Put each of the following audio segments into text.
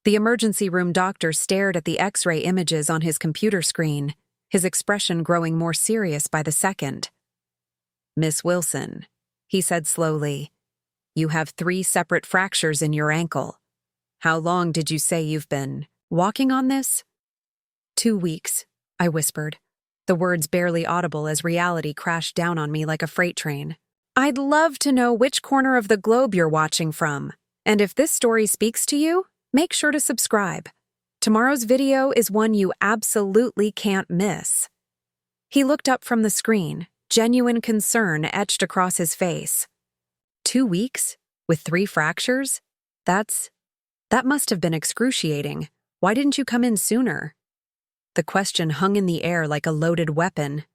The emergency room doctor stared at the X-ray images on his computer screen, his expression growing more serious by the second. "Miss Wilson," he said slowly, "you have 3 separate fractures in your ankle. How long did you say you've been walking on this?" 2 weeks, I whispered, the words barely audible as reality crashed down on me like a freight train. "I'd love to know which corner of the globe you're watching from, and if this story speaks to you, make sure to subscribe. Tomorrow's video is one you absolutely can't miss." He looked up from the screen, genuine concern etched across his face. 2 weeks? With 3 fractures? That must have been excruciating. Why didn't you come in sooner? The question hung in the air like a loaded weapon.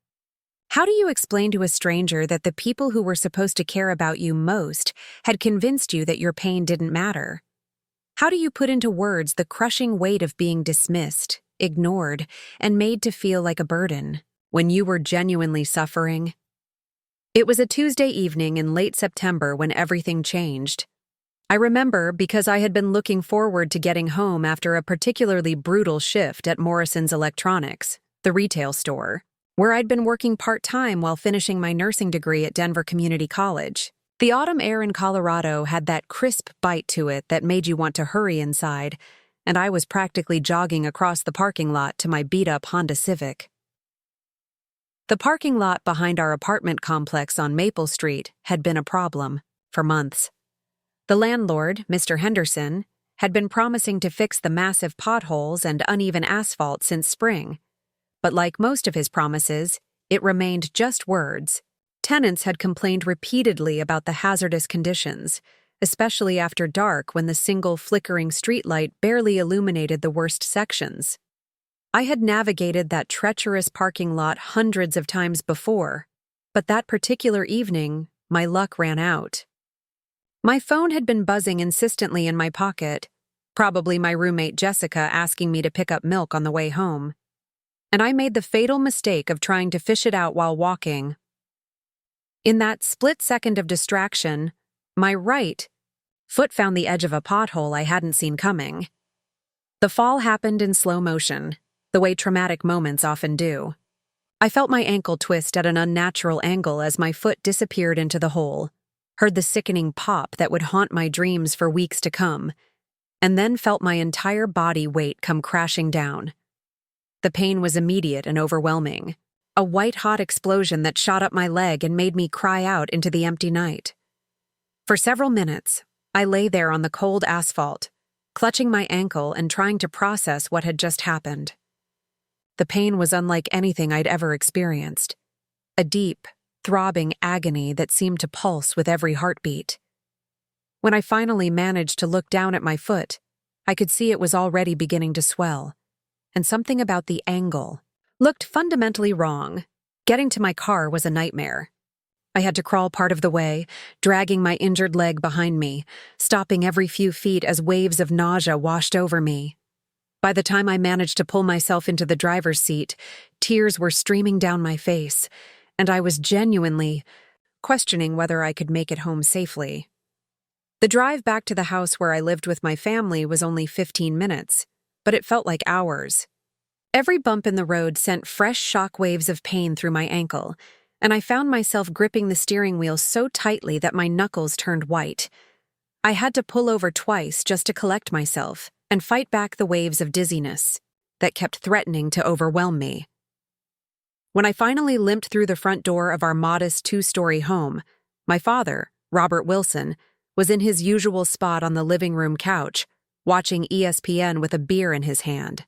How do you explain to a stranger that the people who were supposed to care about you most had convinced you that your pain didn't matter? How do you put into words the crushing weight of being dismissed, ignored, and made to feel like a burden when you were genuinely suffering? It was a Tuesday evening in late September when everything changed. I remember because I had been looking forward to getting home after a particularly brutal shift at Morrison's Electronics, the retail store, where I'd been working part-time while finishing my nursing degree at Denver Community College. The autumn air in Colorado had that crisp bite to it that made you want to hurry inside, and I was practically jogging across the parking lot to my beat-up Honda Civic. The parking lot behind our apartment complex on Maple Street had been a problem for months. The landlord, Mr. Henderson, had been promising to fix the massive potholes and uneven asphalt since spring. But like most of his promises, it remained just words. Tenants had complained repeatedly about the hazardous conditions, especially after dark when the single flickering streetlight barely illuminated the worst sections. I had navigated that treacherous parking lot hundreds of times before, but that particular evening, my luck ran out. My phone had been buzzing insistently in my pocket, probably my roommate Jessica asking me to pick up milk on the way home. And I made the fatal mistake of trying to fish it out while walking. In that split second of distraction, my right foot found the edge of a pothole I hadn't seen coming. The fall happened in slow motion, the way traumatic moments often do. I felt my ankle twist at an unnatural angle as my foot disappeared into the hole, heard the sickening pop that would haunt my dreams for weeks to come, and then felt my entire body weight come crashing down. The pain was immediate and overwhelming, a white-hot explosion that shot up my leg and made me cry out into the empty night. For several minutes, I lay there on the cold asphalt, clutching my ankle and trying to process what had just happened. The pain was unlike anything I'd ever experienced, a deep, throbbing agony that seemed to pulse with every heartbeat. When I finally managed to look down at my foot, I could see it was already beginning to swell, and something about the angle looked fundamentally wrong. Getting to my car was a nightmare. I had to crawl part of the way, dragging my injured leg behind me, stopping every few feet as waves of nausea washed over me. By the time I managed to pull myself into the driver's seat, tears were streaming down my face, and I was genuinely questioning whether I could make it home safely. The drive back to the house where I lived with my family was only 15 minutes, but it felt like hours. Every bump in the road sent fresh shock waves of pain through my ankle, and I found myself gripping the steering wheel so tightly that my knuckles turned white. I had to pull over twice just to collect myself and fight back the waves of dizziness that kept threatening to overwhelm me. When I finally limped through the front door of our modest 2-story home, my father, Robert Wilson, was in his usual spot on the living room couch, watching ESPN with a beer in his hand.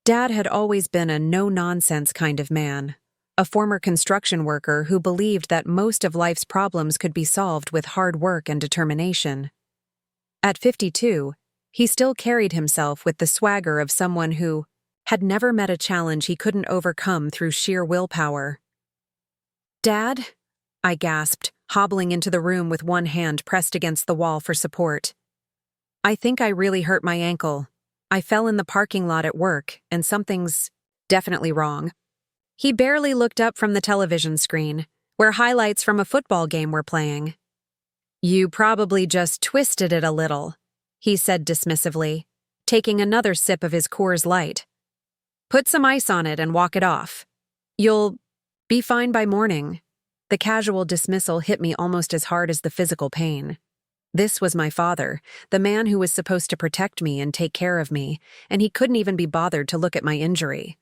Dad had always been a no-nonsense kind of man, a former construction worker who believed that most of life's problems could be solved with hard work and determination. At 52, he still carried himself with the swagger of someone who had never met a challenge he couldn't overcome through sheer willpower. "Dad?" I gasped, hobbling into the room with one hand pressed against the wall for support. "I think I really hurt my ankle. I fell in the parking lot at work, and something's definitely wrong." He barely looked up from the television screen, where highlights from a football game were playing. "You probably just twisted it a little," he said dismissively. taking another sip of his Coors Light. "Put some ice on it and walk it off. You'll be fine by morning." The casual dismissal hit me almost as hard as the physical pain. This was my father, the man who was supposed to protect me and take care of me, and he couldn't even be bothered to look at my injury.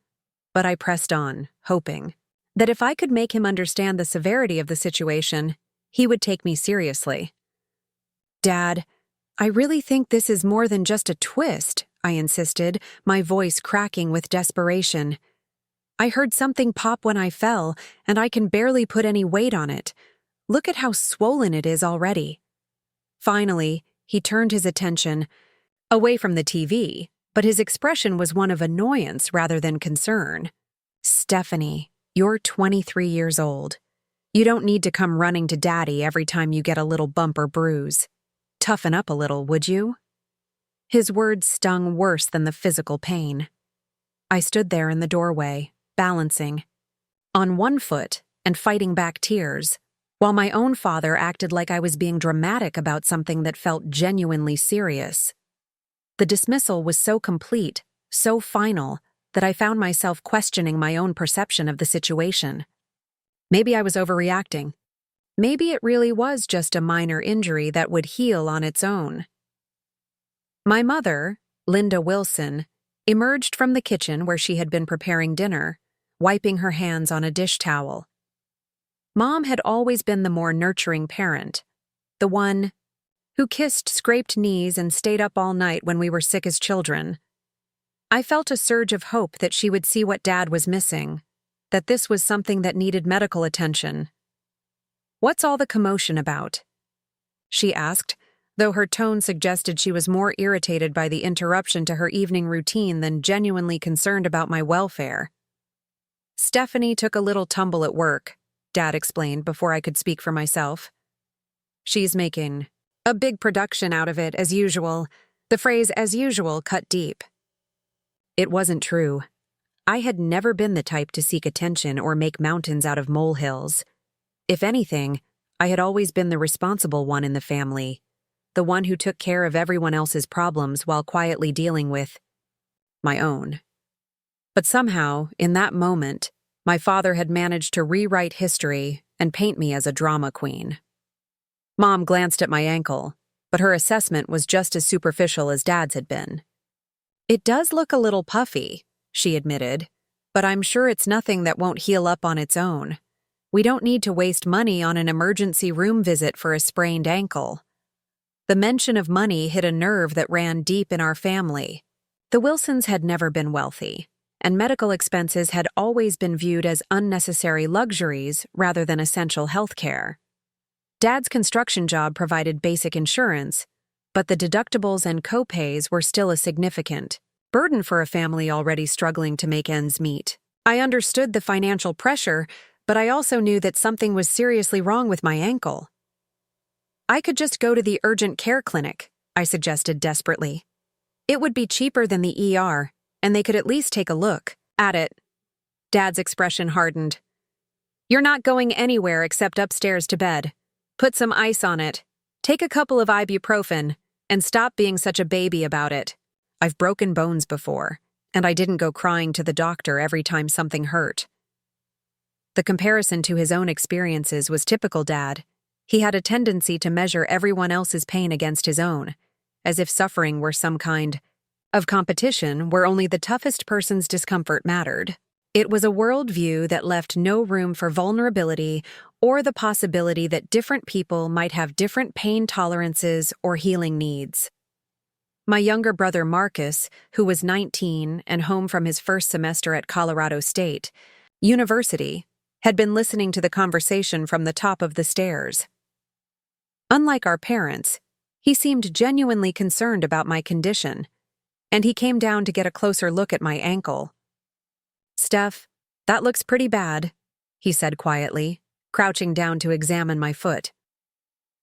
But I pressed on, hoping that if I could make him understand the severity of the situation, he would take me seriously. "Dad, I really think this is more than just a twist," I insisted, my voice cracking with desperation. "I heard something pop when I fell, and I can barely put any weight on it. Look at how swollen it is already." Finally, he turned his attention away from the TV, but his expression was one of annoyance rather than concern. "Stephanie, you're 23 years old. You don't need to come running to Daddy every time you get a little bump or bruise. Toughen up a little, would you?" His words stung worse than the physical pain. I stood there in the doorway, balancing on one foot and fighting back tears, while my own father acted like I was being dramatic about something that felt genuinely serious. The dismissal was so complete, so final, that I found myself questioning my own perception of the situation. Maybe I was overreacting. Maybe it really was just a minor injury that would heal on its own. My mother, Linda Wilson, emerged from the kitchen where she had been preparing dinner, wiping her hands on a dish towel. Mom had always been the more nurturing parent, the one who kissed scraped knees and stayed up all night when we were sick as children. I felt a surge of hope that she would see what Dad was missing, that this was something that needed medical attention. "What's all the commotion about?" she asked, though her tone suggested she was more irritated by the interruption to her evening routine than genuinely concerned about my welfare. "Stephanie took a little tumble at work," Dad explained before I could speak for myself. "She's making a big production out of it, as usual." The phrase "as usual" cut deep. It wasn't true. I had never been the type to seek attention or make mountains out of molehills. If anything, I had always been the responsible one in the family, the one who took care of everyone else's problems while quietly dealing with my own. But somehow, in that moment, my father had managed to rewrite history and paint me as a drama queen. Mom glanced at my ankle, but her assessment was just as superficial as Dad's had been. "It does look a little puffy," she admitted, "but I'm sure it's nothing that won't heal up on its own. We don't need to waste money on an emergency room visit for a sprained ankle." The mention of money hit a nerve that ran deep in our family. The Wilsons had never been wealthy, and medical expenses had always been viewed as unnecessary luxuries rather than essential health care. Dad's construction job provided basic insurance, but the deductibles and co-pays were still a significant burden for a family already struggling to make ends meet. I understood the financial pressure, but I also knew that something was seriously wrong with my ankle. "I could just go to the urgent care clinic," I suggested desperately. "It would be cheaper than the ER, and they could at least take a look at it." Dad's expression hardened. "You're not going anywhere except upstairs to bed. Put some ice on it. Take a couple of ibuprofen, and stop being such a baby about it. I've broken bones before, and I didn't go crying to the doctor every time something hurt." The comparison to his own experiences was typical Dad. He had a tendency to measure everyone else's pain against his own, as if suffering were some kind of competition where only the toughest person's discomfort mattered. It was a worldview that left no room for vulnerability or the possibility that different people might have different pain tolerances or healing needs. My younger brother Marcus, who was 19 and home from his first semester at Colorado State University, had been listening to the conversation from the top of the stairs. Unlike our parents, he seemed genuinely concerned about my condition, and he came down to get a closer look at my ankle. "Steph, that looks pretty bad," he said quietly, crouching down to examine my foot.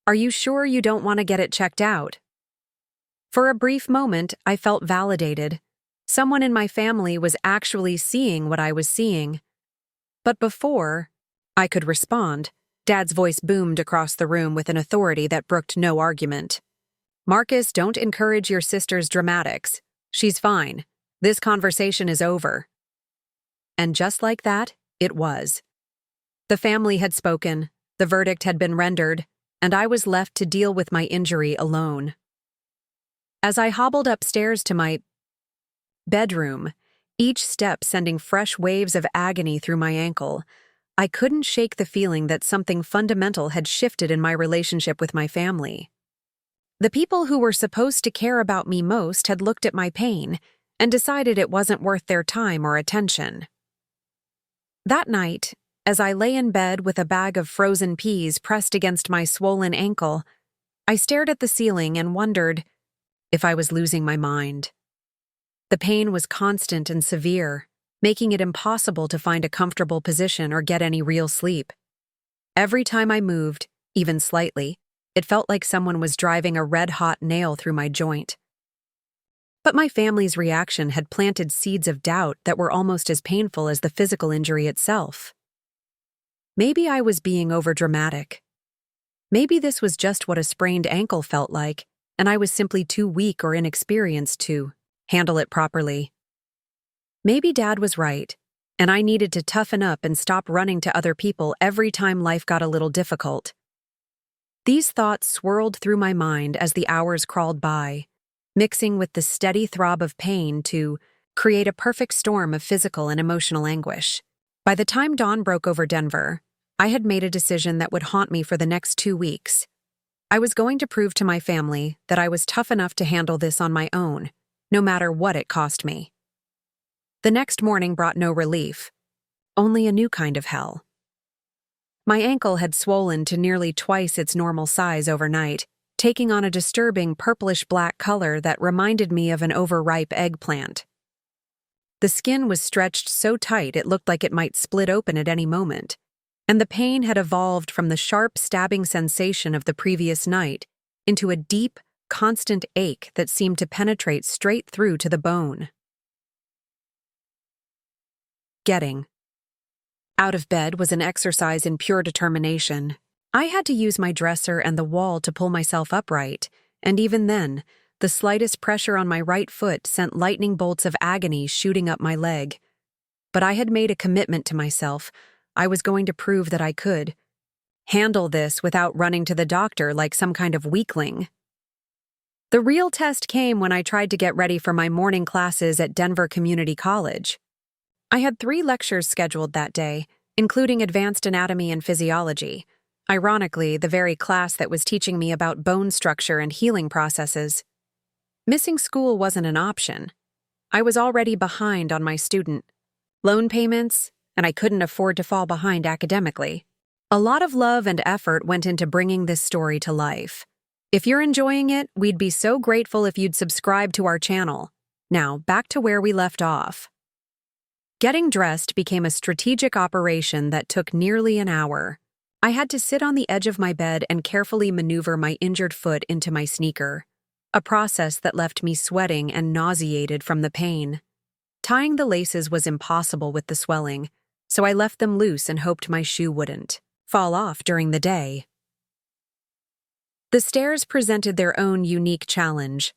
"Are you sure you don't want to get it checked out?" For a brief moment, I felt validated. Someone in my family was actually seeing what I was seeing. But before I could respond, Dad's voice boomed across the room with an authority that brooked no argument. "Marcus, don't encourage your sister's dramatics. "She's fine. This conversation is over." And just like that, it was. The family had spoken, the verdict had been rendered, and I was left to deal with my injury alone. As I hobbled upstairs to my bedroom, each step sending fresh waves of agony through my ankle, I couldn't shake the feeling that something fundamental had shifted in my relationship with my family. The people who were supposed to care about me most had looked at my pain and decided it wasn't worth their time or attention. That night, as I lay in bed with a bag of frozen peas pressed against my swollen ankle, I stared at the ceiling and wondered if I was losing my mind. The pain was constant and severe, making it impossible to find a comfortable position or get any real sleep. Every time I moved, even slightly, it felt like someone was driving a red-hot nail through my joint. But my family's reaction had planted seeds of doubt that were almost as painful as the physical injury itself. Maybe I was being overdramatic. Maybe this was just what a sprained ankle felt like, and I was simply too weak or inexperienced to handle it properly. Maybe Dad was right, and I needed to toughen up and stop running to other people every time life got a little difficult. These thoughts swirled through my mind as the hours crawled by, mixing with the steady throb of pain to create a perfect storm of physical and emotional anguish. By the time dawn broke over Denver, I had made a decision that would haunt me for the next 2 weeks. I was going to prove to my family that I was tough enough to handle this on my own, no matter what it cost me. The next morning brought no relief, only a new kind of hell. My ankle had swollen to nearly twice its normal size overnight, taking on a disturbing purplish-black color that reminded me of an overripe eggplant. The skin was stretched so tight it looked like it might split open at any moment, and the pain had evolved from the sharp stabbing sensation of the previous night into a deep, constant ache that seemed to penetrate straight through to the bone. Getting out of bed was an exercise in pure determination. I had to use my dresser and the wall to pull myself upright, and even then, the slightest pressure on my right foot sent lightning bolts of agony shooting up my leg. But I had made a commitment to myself. I was going to prove that I could handle this without running to the doctor like some kind of weakling. The real test came when I tried to get ready for my morning classes at Denver Community College. I had 3 lectures scheduled that day, including advanced anatomy and physiology. Ironically, the very class that was teaching me about bone structure and healing processes. Missing school wasn't an option. I was already behind on my student loan payments, and I couldn't afford to fall behind academically. A lot of love and effort went into bringing this story to life. If you're enjoying it, we'd be so grateful if you'd subscribe to our channel. Now, back to where we left off. Getting dressed became a strategic operation that took nearly an hour. I had to sit on the edge of my bed and carefully maneuver my injured foot into my sneaker, a process that left me sweating and nauseated from the pain. Tying the laces was impossible with the swelling, so I left them loose and hoped my shoe wouldn't fall off during the day. The stairs presented their own unique challenge.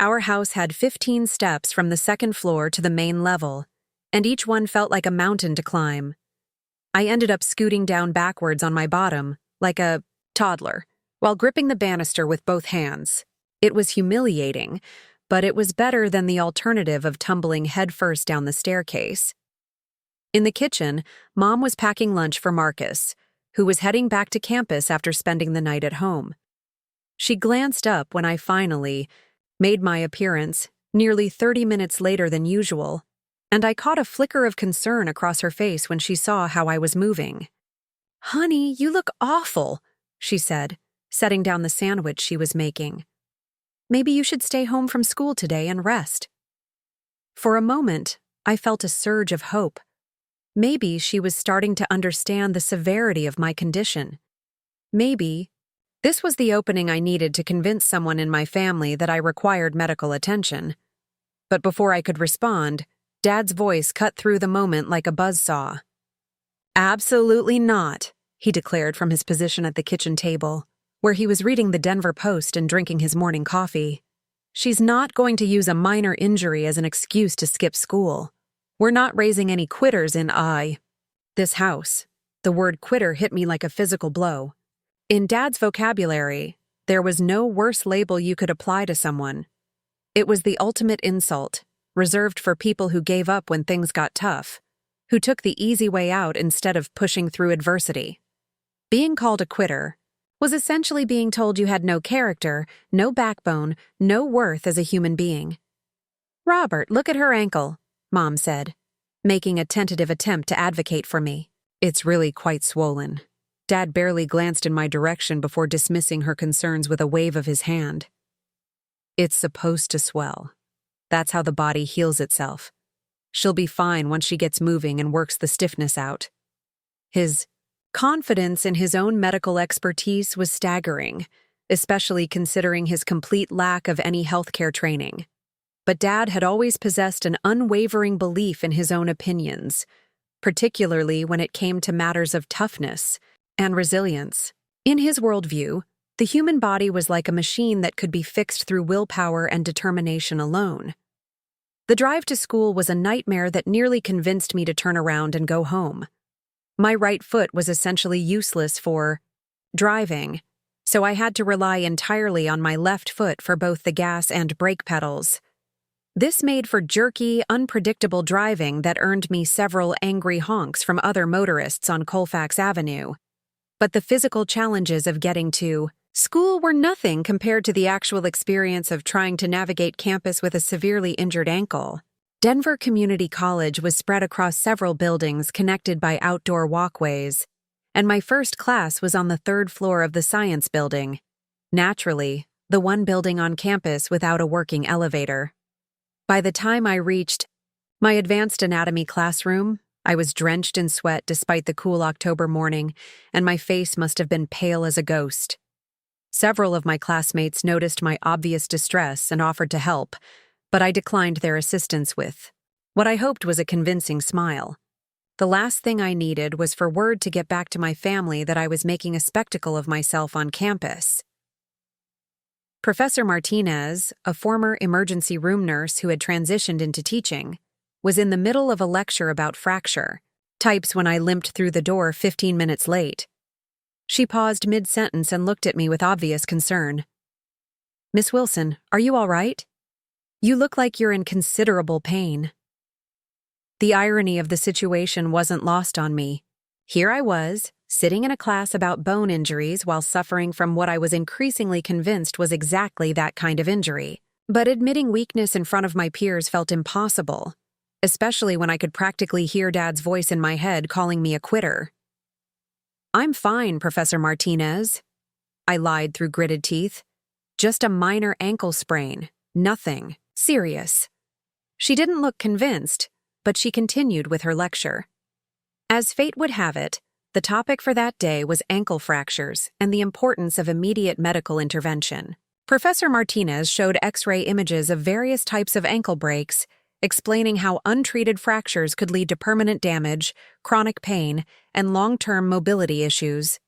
Our house had 15 steps from the second floor to the main level, and each one felt like a mountain to climb. I ended up scooting down backwards on my bottom, like a toddler, while gripping the banister with both hands. It was humiliating, but it was better than the alternative of tumbling headfirst down the staircase. In the kitchen, Mom was packing lunch for Marcus, who was heading back to campus after spending the night at home. She glanced up when I finally made my appearance, nearly 30 minutes later than usual, and I caught a flicker of concern across her face when she saw how I was moving. "Honey, you look awful," she said, setting down the sandwich she was making. "Maybe you should stay home from school today and rest." For a moment, I felt a surge of hope. Maybe she was starting to understand the severity of my condition. Maybe this was the opening I needed to convince someone in my family that I required medical attention. But before I could respond, Dad's voice cut through the moment like a buzzsaw. "Absolutely not," he declared from his position at the kitchen table, where he was reading the Denver Post and drinking his morning coffee. She's not going to use a minor injury as an excuse to skip school. We're not raising any quitters in this house. The word quitter hit me like a physical blow. In Dad's vocabulary, there was no worse label you could apply to someone. It was the ultimate insult, reserved for people who gave up when things got tough, who took the easy way out instead of pushing through adversity. Being called a quitter was essentially being told you had no character, no backbone, no worth as a human being. "Robert, look at her ankle," Mom said, making a tentative attempt to advocate for me. "It's really quite swollen." Dad barely glanced in my direction before dismissing her concerns with a wave of his hand. "It's supposed to swell. That's how the body heals itself. She'll be fine once she gets moving and works the stiffness out." His confidence in his own medical expertise was staggering, especially considering his complete lack of any healthcare training. But Dad had always possessed an unwavering belief in his own opinions, particularly when it came to matters of toughness and resilience. In his worldview, the human body was like a machine that could be fixed through willpower and determination alone. The drive to school was a nightmare that nearly convinced me to turn around and go home. My right foot was essentially useless for driving, so I had to rely entirely on my left foot for both the gas and brake pedals. This made for jerky, unpredictable driving that earned me several angry honks from other motorists on Colfax Avenue. But the physical challenges of getting to school were nothing compared to the actual experience of trying to navigate campus with a severely injured ankle. Denver Community College was spread across several buildings connected by outdoor walkways, and my first class was on the third floor of the science building. Naturally, the one building on campus without a working elevator. By the time I reached my advanced anatomy classroom, I was drenched in sweat despite the cool October morning, and my face must have been pale as a ghost. Several of my classmates noticed my obvious distress and offered to help, but I declined their assistance with what I hoped was a convincing smile. The last thing I needed was for word to get back to my family that I was making a spectacle of myself on campus. Professor Martinez, a former emergency room nurse who had transitioned into teaching, was in the middle of a lecture about fracture types when I limped through the door 15 minutes late. She paused mid-sentence and looked at me with obvious concern. "Miss Wilson, are you all right? You look like you're in considerable pain." The irony of the situation wasn't lost on me. Here I was, sitting in a class about bone injuries while suffering from what I was increasingly convinced was exactly that kind of injury. But admitting weakness in front of my peers felt impossible, especially when I could practically hear Dad's voice in my head calling me a quitter. "I'm fine, Professor Martinez," I lied through gritted teeth. "Just a minor ankle sprain. Nothing serious." She didn't look convinced, but she continued with her lecture. As fate would have it, the topic for that day was ankle fractures and the importance of immediate medical intervention. Professor Martinez showed X-ray images of various types of ankle breaks, explaining how untreated fractures could lead to permanent damage, chronic pain, and long-term mobility issues.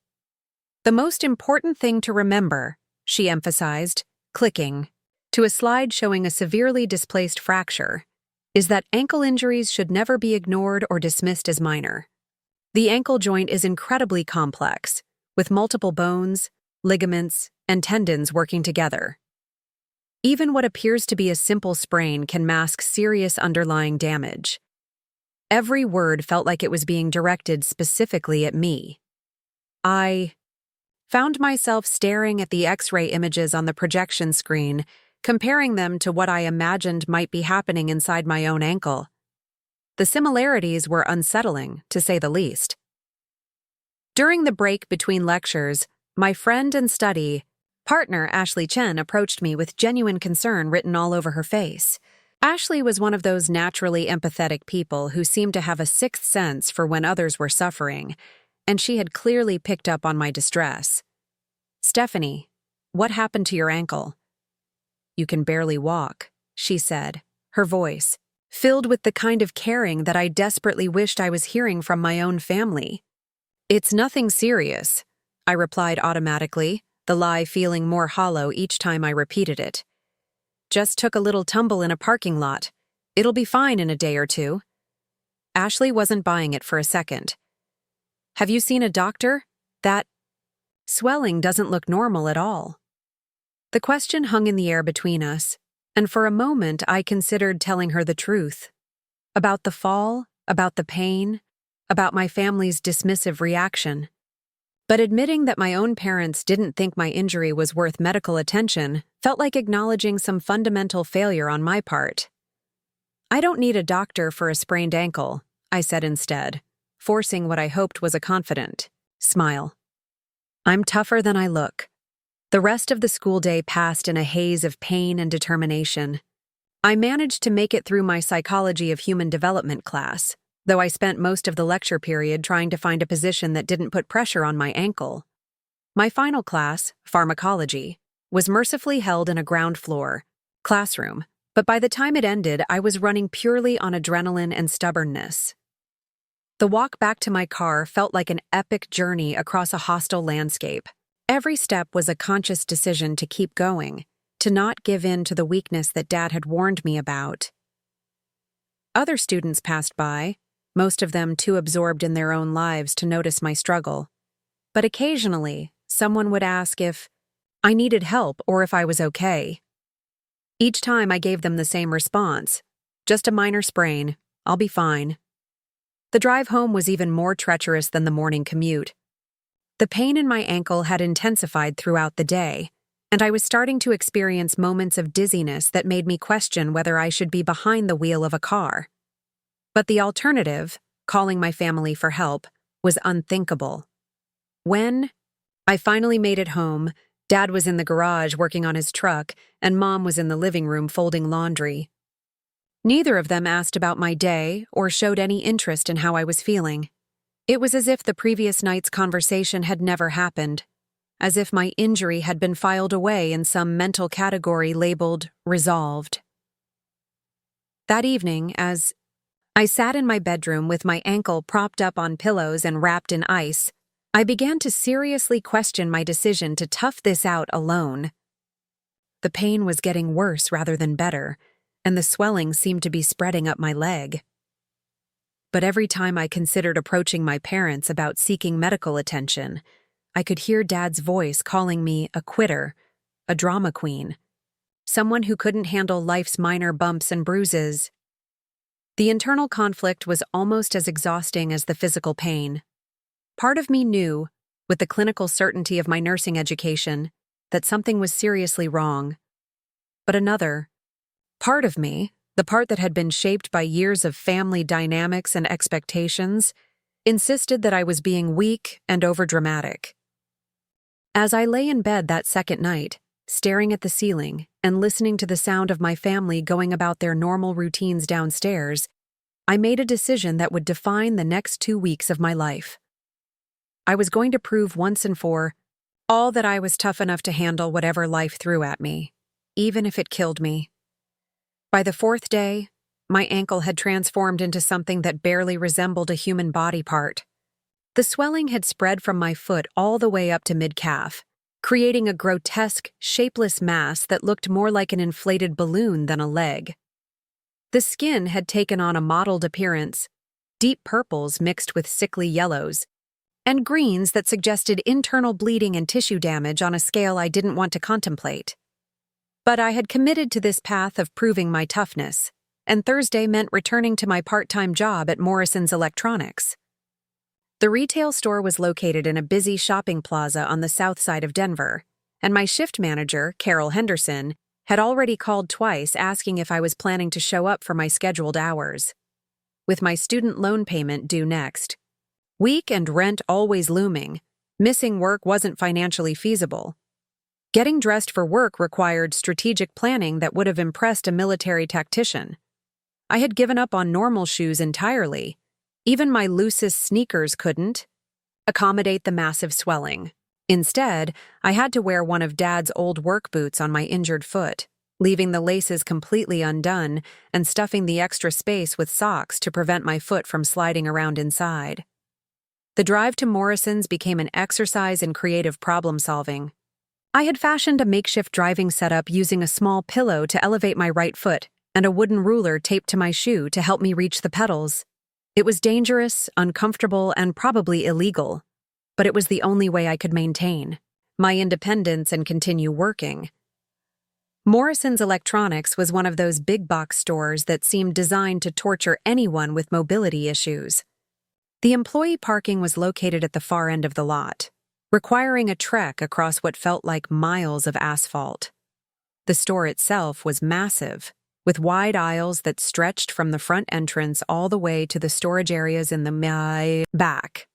"The most important thing to remember," she emphasized, clicking to a slide showing a severely displaced fracture, "is that ankle injuries should never be ignored or dismissed as minor. The ankle joint is incredibly complex, with multiple bones, ligaments, and tendons working together. Even what appears to be a simple sprain can mask serious underlying damage." Every word felt like it was being directed specifically at me. I found myself staring at the X-ray images on the projection screen, comparing them to what I imagined might be happening inside my own ankle. The similarities were unsettling, to say the least. During the break between lectures, my friend and study partner Ashley Chen approached me with genuine concern written all over her face. Ashley was one of those naturally empathetic people who seemed to have a sixth sense for when others were suffering, and she had clearly picked up on my distress. "Stephanie, what happened to your ankle?" "You can barely walk," she said, her voice filled with the kind of caring that I desperately wished I was hearing from my own family. "It's nothing serious," I replied automatically, the lie feeling more hollow each time I repeated it. Just took a little tumble in a parking lot. It'll be fine in a day or two. Ashley wasn't buying it for a second. Have you seen a doctor? That swelling doesn't look normal at all. The question hung in the air between us, and for a moment I considered telling her the truth. About the fall, about the pain, about my family's dismissive reaction. But admitting that my own parents didn't think my injury was worth medical attention felt like acknowledging some fundamental failure on my part. I don't need a doctor for a sprained ankle, I said instead, forcing what I hoped was a confident smile. I'm tougher than I look. The rest of the school day passed in a haze of pain and determination. I managed to make it through my Psychology of Human Development class, though I spent most of the lecture period trying to find a position that didn't put pressure on my ankle. My final class, Pharmacology, was mercifully held in a ground floor classroom, but by the time it ended, I was running purely on adrenaline and stubbornness. The walk back to my car felt like an epic journey across a hostile landscape. Every step was a conscious decision to keep going, to not give in to the weakness that Dad had warned me about. Other students passed by, most of them too absorbed in their own lives to notice my struggle. But occasionally, someone would ask if I needed help or if I was okay. Each time I gave them the same response, just a minor sprain, I'll be fine. The drive home was even more treacherous than the morning commute. The pain in my ankle had intensified throughout the day, and I was starting to experience moments of dizziness that made me question whether I should be behind the wheel of a car. But the alternative, calling my family for help, was unthinkable. When I finally made it home, Dad was in the garage working on his truck, and Mom was in the living room folding laundry. Neither of them asked about my day or showed any interest in how I was feeling. It was as if the previous night's conversation had never happened, as if my injury had been filed away in some mental category labeled resolved. That evening, as I sat in my bedroom with my ankle propped up on pillows and wrapped in ice, I began to seriously question my decision to tough this out alone. The pain was getting worse rather than better, and the swelling seemed to be spreading up my leg. But every time I considered approaching my parents about seeking medical attention, I could hear Dad's voice calling me a quitter, a drama queen, someone who couldn't handle life's minor bumps and bruises. The internal conflict was almost as exhausting as the physical pain. Part of me knew, with the clinical certainty of my nursing education, that something was seriously wrong. But another, part of me, the part that had been shaped by years of family dynamics and expectations, insisted that I was being weak and overdramatic. As I lay in bed that second night, staring at the ceiling and listening to the sound of my family going about their normal routines downstairs, I made a decision that would define the next 2 weeks of my life. I was going to prove once and for all that I was tough enough to handle whatever life threw at me, even if it killed me. By the 4th day, my ankle had transformed into something that barely resembled a human body part. The swelling had spread from my foot all the way up to mid-calf, creating a grotesque, shapeless mass that looked more like an inflated balloon than a leg. The skin had taken on a mottled appearance, deep purples mixed with sickly yellows, and greens that suggested internal bleeding and tissue damage on a scale I didn't want to contemplate. But I had committed to this path of proving my toughness, and Thursday meant returning to my part-time job at Morrison's Electronics. The retail store was located in a busy shopping plaza on the south side of Denver, and my shift manager, Carol Henderson, had already called twice asking if I was planning to show up for my scheduled hours. With my student loan payment due next, week and rent always looming, missing work wasn't financially feasible. Getting dressed for work required strategic planning that would have impressed a military tactician. I had given up on normal shoes entirely. Even my loosest sneakers couldn't accommodate the massive swelling. Instead, I had to wear one of Dad's old work boots on my injured foot, leaving the laces completely undone and stuffing the extra space with socks to prevent my foot from sliding around inside. The drive to Morrison's became an exercise in creative problem-solving. I had fashioned a makeshift driving setup using a small pillow to elevate my right foot and a wooden ruler taped to my shoe to help me reach the pedals. It was dangerous, uncomfortable, and probably illegal, but it was the only way I could maintain my independence and continue working. Morrison's Electronics was one of those big box stores that seemed designed to torture anyone with mobility issues. The employee parking was located at the far end of the lot, requiring a trek across what felt like miles of asphalt. The store itself was massive, with wide aisles that stretched from the front entrance all the way to the storage areas in the back.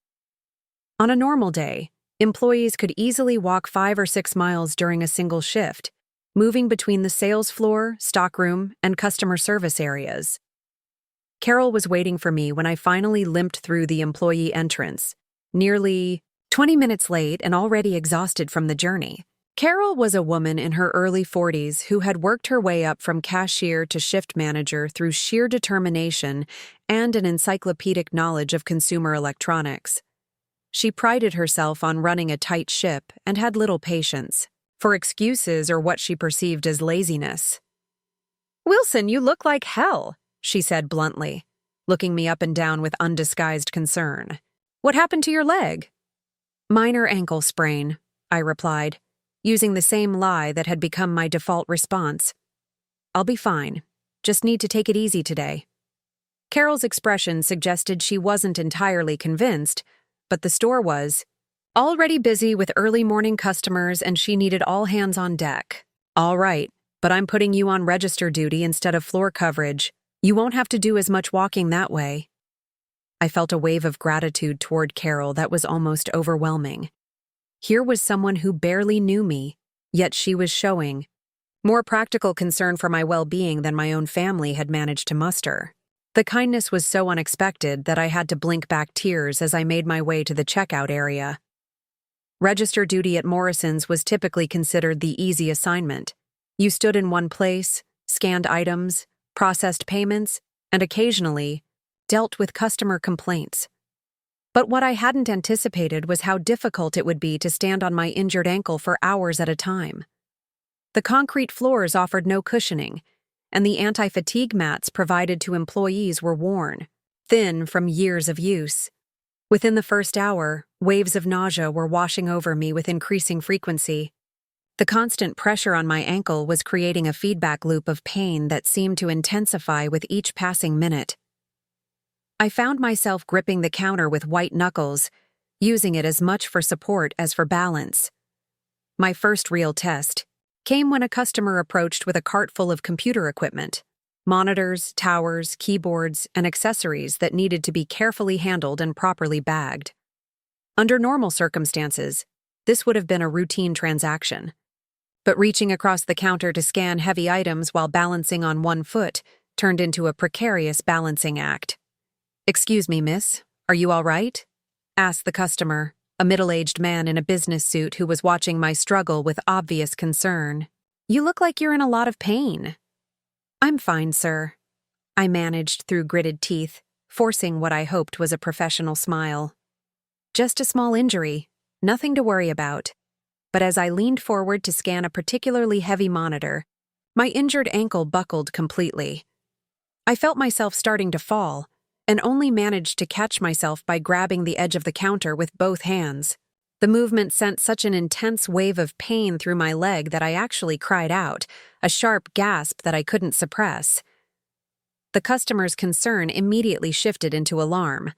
On a normal day, employees could easily walk 5 or 6 miles during a single shift, moving between the sales floor, stockroom, and customer service areas. Carol was waiting for me when I finally limped through the employee entrance, nearly 20 minutes late and already exhausted from the journey. Carol was a woman in her early 40s who had worked her way up from cashier to shift manager through sheer determination and an encyclopedic knowledge of consumer electronics. She prided herself on running a tight ship and had little patience for excuses or what she perceived as laziness. "Wilson, you look like hell," she said bluntly, looking me up and down with undisguised concern. "What happened to your leg?" "Minor ankle sprain," I replied, using the same lie that had become my default response. "I'll be fine. Just need to take it easy today." Carol's expression suggested she wasn't entirely convinced, but the store was already busy with early morning customers and she needed all hands on deck. "All right, but I'm putting you on register duty instead of floor coverage. You won't have to do as much walking that way." I felt a wave of gratitude toward Carol that was almost overwhelming. Here was someone who barely knew me, yet she was showing more practical concern for my well-being than my own family had managed to muster. The kindness was so unexpected that I had to blink back tears as I made my way to the checkout area. Register duty at Morrison's was typically considered the easy assignment. You stood in one place, scanned items, processed payments, and occasionally dealt with customer complaints. But what I hadn't anticipated was how difficult it would be to stand on my injured ankle for hours at a time. The concrete floors offered no cushioning, and the anti-fatigue mats provided to employees were worn, thin from years of use. Within the first hour, waves of nausea were washing over me with increasing frequency. The constant pressure on my ankle was creating a feedback loop of pain that seemed to intensify with each passing minute. I found myself gripping the counter with white knuckles, using it as much for support as for balance. My first real test came when a customer approached with a cart full of computer equipment, monitors, towers, keyboards, and accessories that needed to be carefully handled and properly bagged. Under normal circumstances, this would have been a routine transaction. But reaching across the counter to scan heavy items while balancing on one foot turned into a precarious balancing act. "Excuse me, miss, are you all right?" asked the customer, a middle-aged man in a business suit who was watching my struggle with obvious concern. "You look like you're in a lot of pain." "I'm fine, sir," I managed through gritted teeth, forcing what I hoped was a professional smile. "Just a small injury, nothing to worry about." But as I leaned forward to scan a particularly heavy monitor, my injured ankle buckled completely. I felt myself starting to fall, and only managed to catch myself by grabbing the edge of the counter with both hands. The movement sent such an intense wave of pain through my leg that I actually cried out, a sharp gasp that I couldn't suppress. The customer's concern immediately shifted into alarm.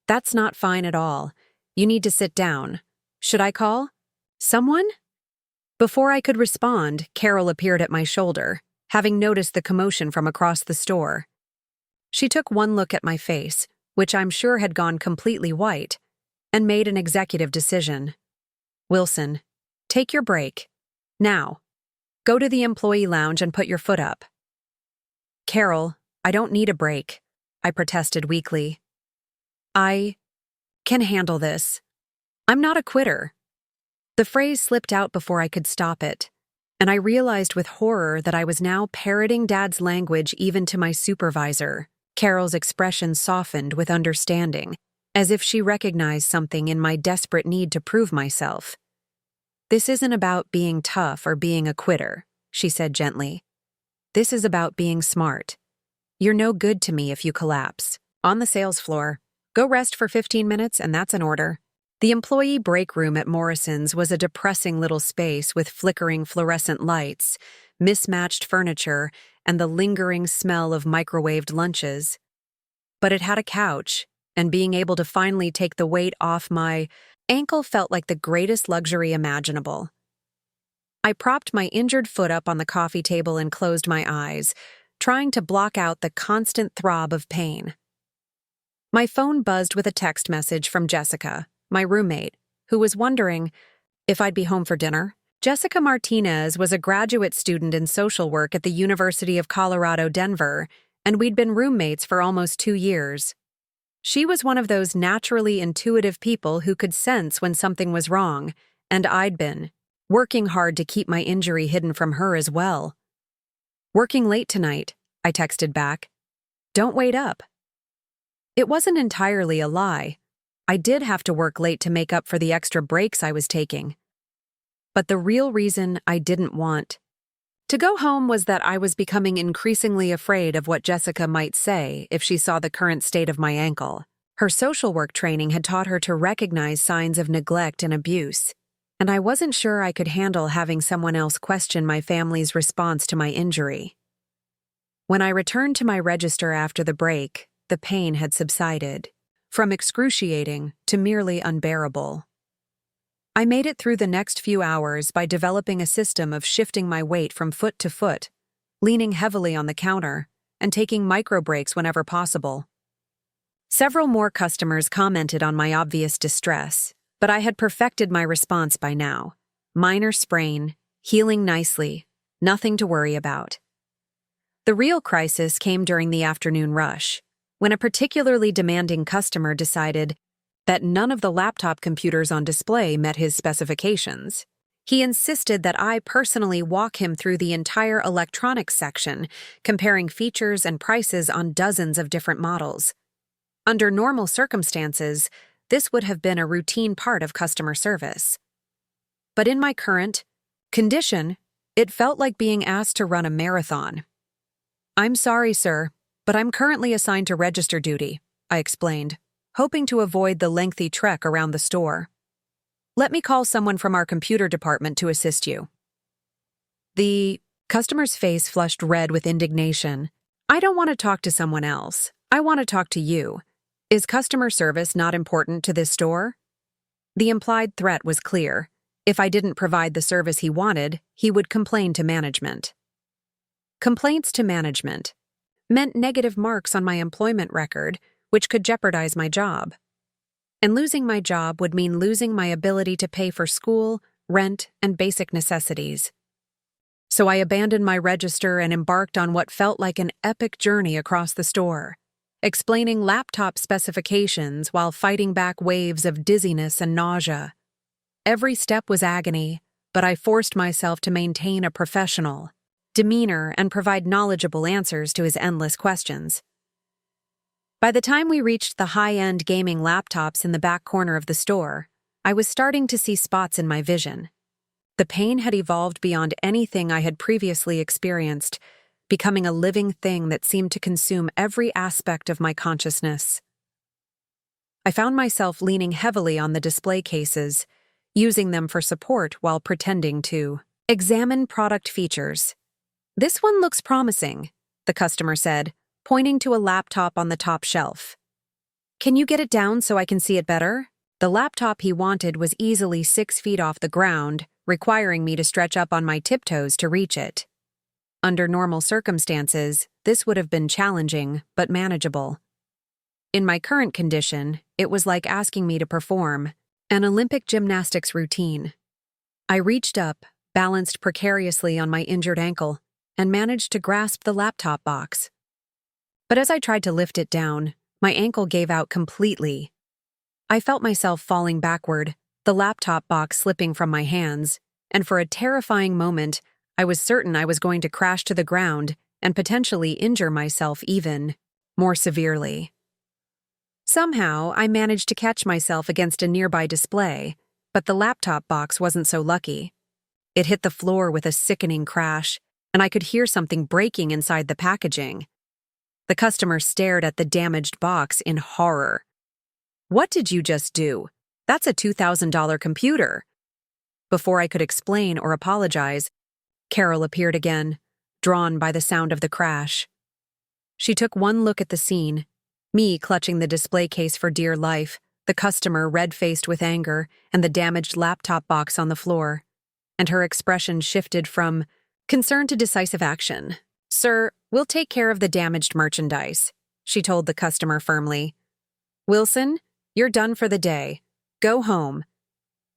"That's not fine at all. You need to sit down. Should I call someone?" Before I could respond, Carol appeared at my shoulder, having noticed the commotion from across the store. She took one look at my face, which I'm sure had gone completely white, and made an executive decision. "Wilson, take your break. Now, go to the employee lounge and put your foot up." "Carol, I don't need a break," I protested weakly. "I can handle this. I'm not a quitter." The phrase slipped out before I could stop it, and I realized with horror that I was now parroting Dad's language even to my supervisor. Carol's expression softened with understanding, as if she recognized something in my desperate need to prove myself. "This isn't about being tough or being a quitter," she said gently. "This is about being smart. You're no good to me if you collapse. On the sales floor. Go rest for 15 minutes and that's an order." The employee break room at Morrison's was a depressing little space with flickering fluorescent lights, mismatched furniture, and the lingering smell of microwaved lunches. But it had a couch, and being able to finally take the weight off my ankle felt like the greatest luxury imaginable. I propped my injured foot up on the coffee table and closed my eyes, trying to block out the constant throb of pain. My phone buzzed with a text message from Jessica, my roommate, who was wondering if I'd be home for dinner. Jessica Martinez was a graduate student in social work at the University of Colorado, Denver, and we'd been roommates for almost 2 years. She was one of those naturally intuitive people who could sense when something was wrong, and I'd been working hard to keep my injury hidden from her as well. "Working late tonight," I texted back. "Don't wait up." It wasn't entirely a lie. I did have to work late to make up for the extra breaks I was taking. But the real reason I didn't want to go home was that I was becoming increasingly afraid of what Jessica might say if she saw the current state of my ankle. Her social work training had taught her to recognize signs of neglect and abuse, and I wasn't sure I could handle having someone else question my family's response to my injury. When I returned to my register after the break, the pain had subsided, from excruciating to merely unbearable. I made it through the next few hours by developing a system of shifting my weight from foot to foot, leaning heavily on the counter, and taking micro breaks whenever possible. Several more customers commented on my obvious distress, but I had perfected my response by now. Minor sprain, healing nicely, nothing to worry about. The real crisis came during the afternoon rush, when a particularly demanding customer decided that none of the laptop computers on display met his specifications. He insisted that I personally walk him through the entire electronics section, comparing features and prices on dozens of different models. Under normal circumstances, this would have been a routine part of customer service. But in my current condition, it felt like being asked to run a marathon. "I'm sorry, sir, but I'm currently assigned to register duty," I explained, hoping to avoid the lengthy trek around the store. "Let me call someone from our computer department to assist you." The customer's face flushed red with indignation. "I don't want to talk to someone else. I want to talk to you. Is customer service not important to this store?" The implied threat was clear. If I didn't provide the service he wanted, he would complain to management. Complaints to management meant negative marks on my employment record, which could jeopardize my job. And losing my job would mean losing my ability to pay for school, rent, and basic necessities. So I abandoned my register and embarked on what felt like an epic journey across the store, explaining laptop specifications while fighting back waves of dizziness and nausea. Every step was agony, but I forced myself to maintain a professional demeanor and provide knowledgeable answers to his endless questions. By the time we reached the high-end gaming laptops in the back corner of the store, I was starting to see spots in my vision. The pain had evolved beyond anything I had previously experienced, becoming a living thing that seemed to consume every aspect of my consciousness. I found myself leaning heavily on the display cases, using them for support while pretending to examine product features. "This one looks promising," the customer said, pointing to a laptop on the top shelf. "Can you get it down so I can see it better?" The laptop he wanted was easily 6 feet off the ground, requiring me to stretch up on my tiptoes to reach it. Under normal circumstances, this would have been challenging, but manageable. In my current condition, it was like asking me to perform an Olympic gymnastics routine. I reached up, balanced precariously on my injured ankle, and managed to grasp the laptop box. But as I tried to lift it down, my ankle gave out completely. I felt myself falling backward, the laptop box slipping from my hands, and for a terrifying moment, I was certain I was going to crash to the ground and potentially injure myself even more severely. Somehow, I managed to catch myself against a nearby display, But the laptop box wasn't so lucky. It hit the floor with a sickening crash, and I could hear something breaking inside the packaging. The customer stared at the damaged box in horror. "What did you just do? That's a $2,000 computer." Before I could explain or apologize, Carol appeared again, drawn by the sound of the crash. She took one look at the scene, me clutching the display case for dear life, the customer red-faced with anger, and the damaged laptop box on the floor. And her expression shifted from concern to decisive action. "Sir, we'll take care of the damaged merchandise," she told the customer firmly. "Wilson, you're done for the day. Go home."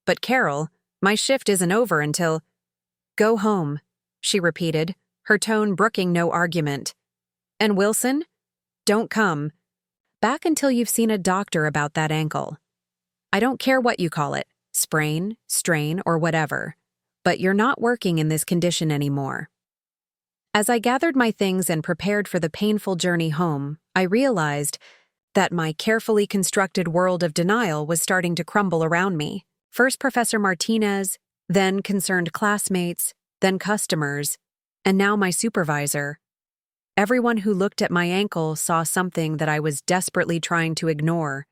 "But Carol, my shift isn't over until—" "Go home," she repeated, her tone brooking no argument. "And Wilson, don't come back until you've seen a doctor about that ankle. I don't care what you call it, sprain, strain, or whatever, but you're not working in this condition anymore." As I gathered my things and prepared for the painful journey home, I realized that my carefully constructed world of denial was starting to crumble around me. First Professor Martinez, then concerned classmates, then customers, and now my supervisor. Everyone who looked at my ankle saw something that I was desperately trying to ignore.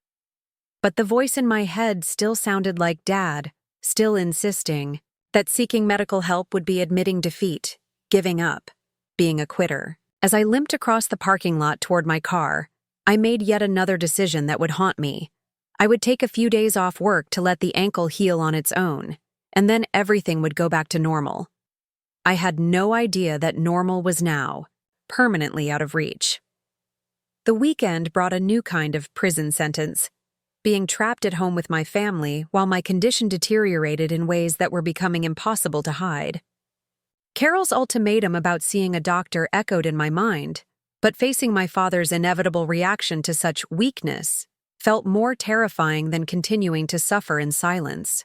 But the voice in my head still sounded like Dad, still insisting that seeking medical help would be admitting defeat, giving up, being a quitter. As I limped across the parking lot toward my car, I made yet another decision that would haunt me. I would take a few days off work to let the ankle heal on its own, and then everything would go back to normal. I had no idea that normal was now permanently out of reach. The weekend brought a new kind of prison sentence, being trapped at home with my family while my condition deteriorated in ways that were becoming impossible to hide. Carol's ultimatum about seeing a doctor echoed in my mind, but facing my father's inevitable reaction to such weakness felt more terrifying than continuing to suffer in silence.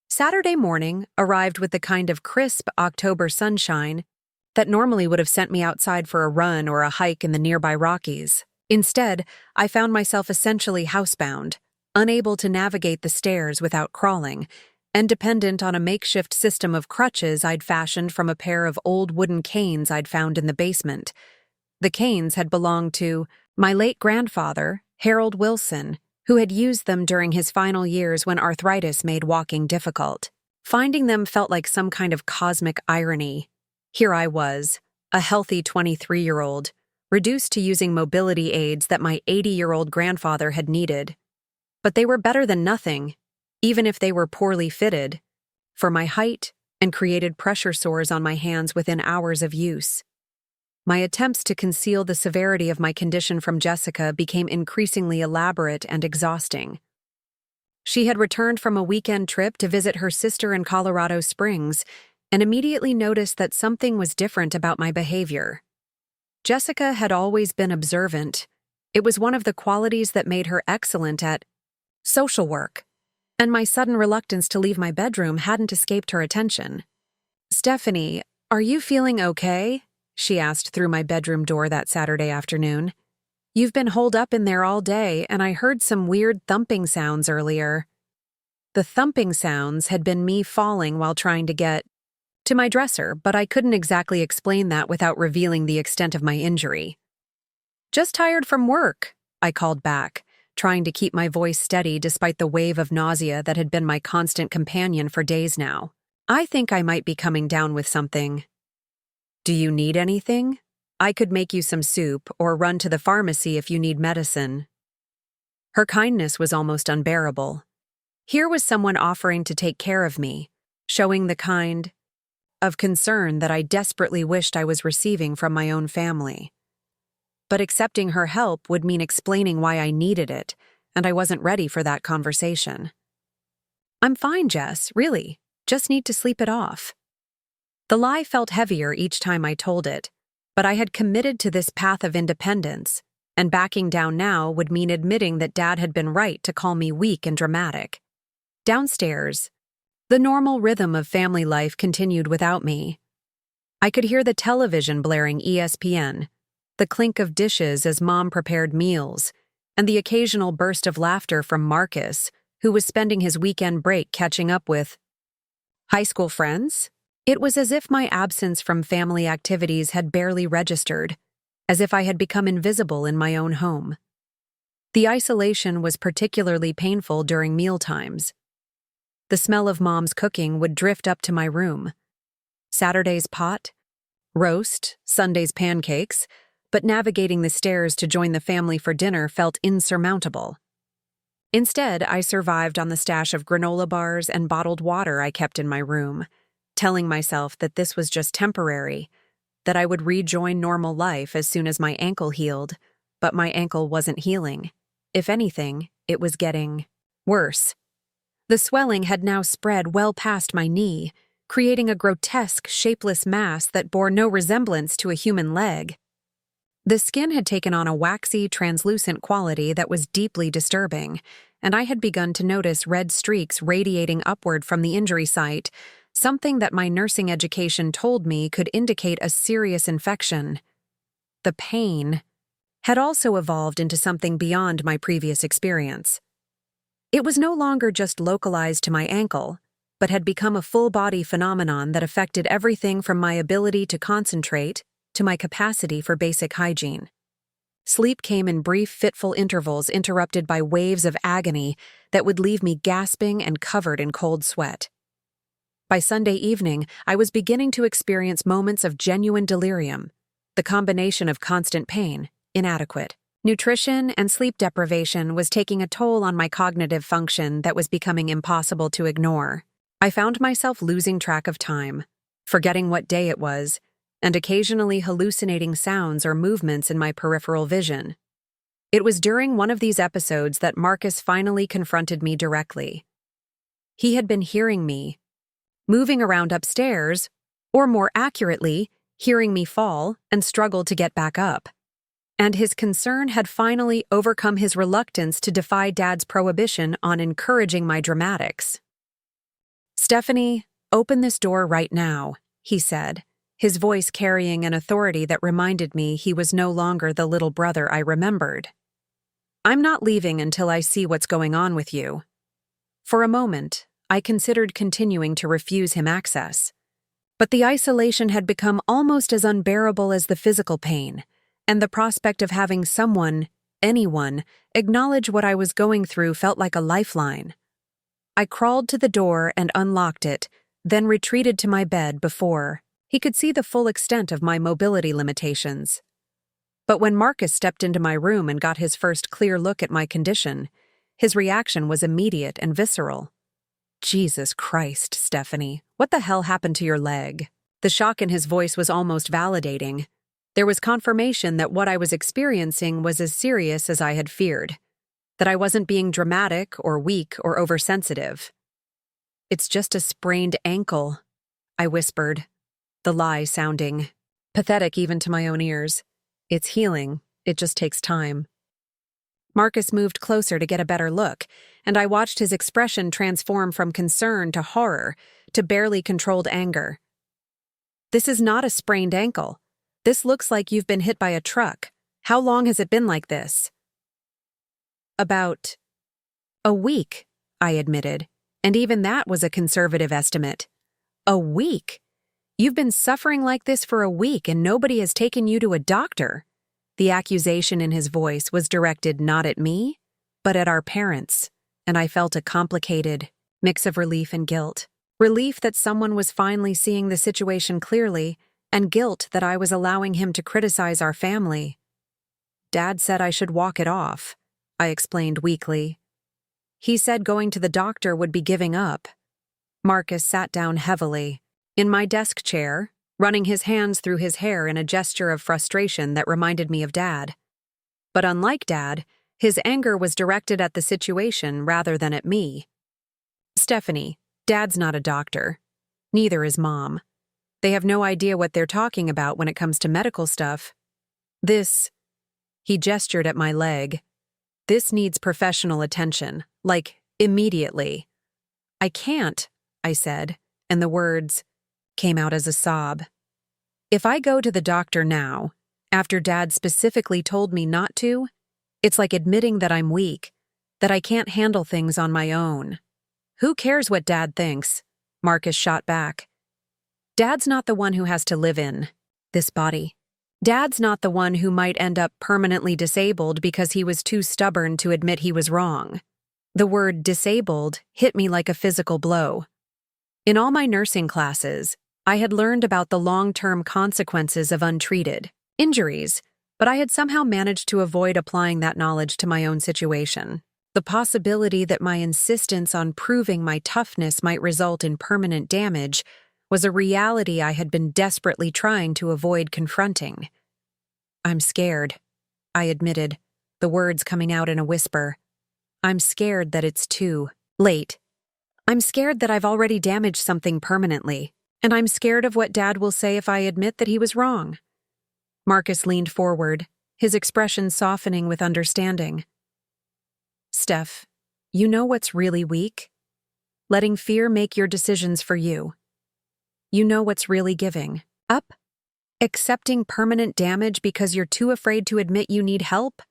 Saturday morning arrived with the kind of crisp October sunshine that normally would have sent me outside for a run or a hike in the nearby Rockies. Instead, I found myself essentially housebound, unable to navigate the stairs without crawling, and dependent on a makeshift system of crutches I'd fashioned from a pair of old wooden canes I'd found in the basement. The canes had belonged to my late grandfather, Harold Wilson, who had used them during his final years when arthritis made walking difficult. Finding them felt like some kind of cosmic irony. Here I was, a healthy 23-year-old, reduced to using mobility aids that my 80-year-old grandfather had needed. But they were better than nothing, even if they were poorly fitted, for my height and created pressure sores on my hands within hours of use. My attempts to conceal the severity of my condition from Jessica became increasingly elaborate and exhausting. She had returned from a weekend trip to visit her sister in Colorado Springs and immediately noticed that something was different about my behavior. Jessica had always been observant. It was one of the qualities that made her excellent at social work, and my sudden reluctance to leave my bedroom hadn't escaped her attention. "Stephanie, are you feeling okay?" she asked through my bedroom door that Saturday afternoon. "You've been holed up in there all day, and I heard some weird thumping sounds earlier." The thumping sounds had been me falling while trying to get to my dresser, but I couldn't exactly explain that without revealing the extent of my injury. "Just tired from work," I called back, trying to keep my voice steady despite the wave of nausea that had been my constant companion for days now. "I think I might be coming down with something." "Do you need anything? I could make you some soup or run to the pharmacy if you need medicine." Her kindness was almost unbearable. Here was someone offering to take care of me, showing the kind of concern that I desperately wished I was receiving from my own family. But accepting her help would mean explaining why I needed it, and I wasn't ready for that conversation. "I'm fine, Jess, really. Just need to sleep it off." The lie felt heavier each time I told it, but I had committed to this path of independence, and backing down now would mean admitting that Dad had been right to call me weak and dramatic. Downstairs, the normal rhythm of family life continued without me. I could hear the television blaring ESPN, the clink of dishes as Mom prepared meals, and the occasional burst of laughter from Marcus, who was spending his weekend break catching up with high school friends. It was as if my absence from family activities had barely registered, as if I had become invisible in my own home. The isolation was particularly painful during mealtimes. The smell of Mom's cooking would drift up to my room. Saturday's pot, roast, Sunday's pancakes, but navigating the stairs to join the family for dinner felt insurmountable. Instead, I survived on the stash of granola bars and bottled water I kept in my room, telling myself that this was just temporary, that I would rejoin normal life as soon as my ankle healed, but my ankle wasn't healing. If anything, it was getting worse. The swelling had now spread well past my knee, creating a grotesque, shapeless mass that bore no resemblance to a human leg. The skin had taken on a waxy, translucent quality that was deeply disturbing, and I had begun to notice red streaks radiating upward from the injury site, something that my nursing education told me could indicate a serious infection. The pain had also evolved into something beyond my previous experience. It was no longer just localized to my ankle, but had become a full-body phenomenon that affected everything from my ability to concentrate to my capacity for basic hygiene. Sleep came in brief, fitful intervals interrupted by waves of agony that would leave me gasping and covered in cold sweat. By Sunday evening, I was beginning to experience moments of genuine delirium, the combination of constant pain, inadequate nutrition, and sleep deprivation was taking a toll on my cognitive function that was becoming impossible to ignore. I found myself losing track of time, forgetting what day it was, and occasionally hallucinating sounds or movements in my peripheral vision. It was during one of these episodes that Marcus finally confronted me directly. He had been hearing me, moving around upstairs, or more accurately, hearing me fall and struggle to get back up. And his concern had finally overcome his reluctance to defy Dad's prohibition on encouraging my dramatics. "Stephanie, open this door right now," he said, his voice carrying an authority that reminded me he was no longer the little brother I remembered. "I'm not leaving until I see what's going on with you." For a moment, I considered continuing to refuse him access. But the isolation had become almost as unbearable as the physical pain, and the prospect of having someone, anyone, acknowledge what I was going through felt like a lifeline. I crawled to the door and unlocked it, then retreated to my bed before he could see the full extent of my mobility limitations. But when Marcus stepped into my room and got his first clear look at my condition, his reaction was immediate and visceral. "Jesus Christ, Stephanie, what the hell happened to your leg?" The shock in his voice was almost validating. There was confirmation that what I was experiencing was as serious as I had feared, that I wasn't being dramatic or weak or oversensitive. "It's just a sprained ankle," I whispered, the lie sounding pathetic even to my own ears. "It's healing, it just takes time." Marcus moved closer to get a better look, and I watched his expression transform from concern to horror to barely controlled anger. "This is not a sprained ankle. This looks like you've been hit by a truck. How long has it been like this?" "About a week," I admitted, and even that was a conservative estimate. "A week? You've been suffering like this for a week and nobody has taken you to a doctor?" The accusation in his voice was directed not at me, but at our parents, and I felt a complicated mix of relief and guilt. Relief that someone was finally seeing the situation clearly, and guilt that I was allowing him to criticize our family. "Dad said I should walk it off," I explained weakly. "He said going to the doctor would be giving up." Marcus sat down heavily, in my desk chair, running his hands through his hair in a gesture of frustration that reminded me of Dad. But unlike Dad, his anger was directed at the situation rather than at me. "Stephanie, Dad's not a doctor. Neither is Mom. They have no idea what they're talking about when it comes to medical stuff. This," he gestured at my leg, "this needs professional attention, like, immediately." "I can't," I said, and the words came out as a sob. "If I go to the doctor now, after Dad specifically told me not to, it's like admitting that I'm weak, that I can't handle things on my own. Who cares what Dad thinks? Marcus shot back. Dad's not the one who has to live in this body. Dad's not the one who might end up permanently disabled because he was too stubborn to admit he was wrong. The word disabled hit me like a physical blow. In all my nursing classes, I had learned about the long-term consequences of untreated injuries, but I had somehow managed to avoid applying that knowledge to my own situation. The possibility that my insistence on proving my toughness might result in permanent damage was a reality I had been desperately trying to avoid confronting. "I'm scared," I admitted, the words coming out in a whisper. "I'm scared that it's too late. I'm scared that I've already damaged something permanently, and I'm scared of what Dad will say if I admit that he was wrong." Marcus leaned forward, his expression softening with understanding. "Steph, you know what's really weak? Letting fear make your decisions for you. You know what's really giving up? Accepting permanent damage because you're too afraid to admit you need help?"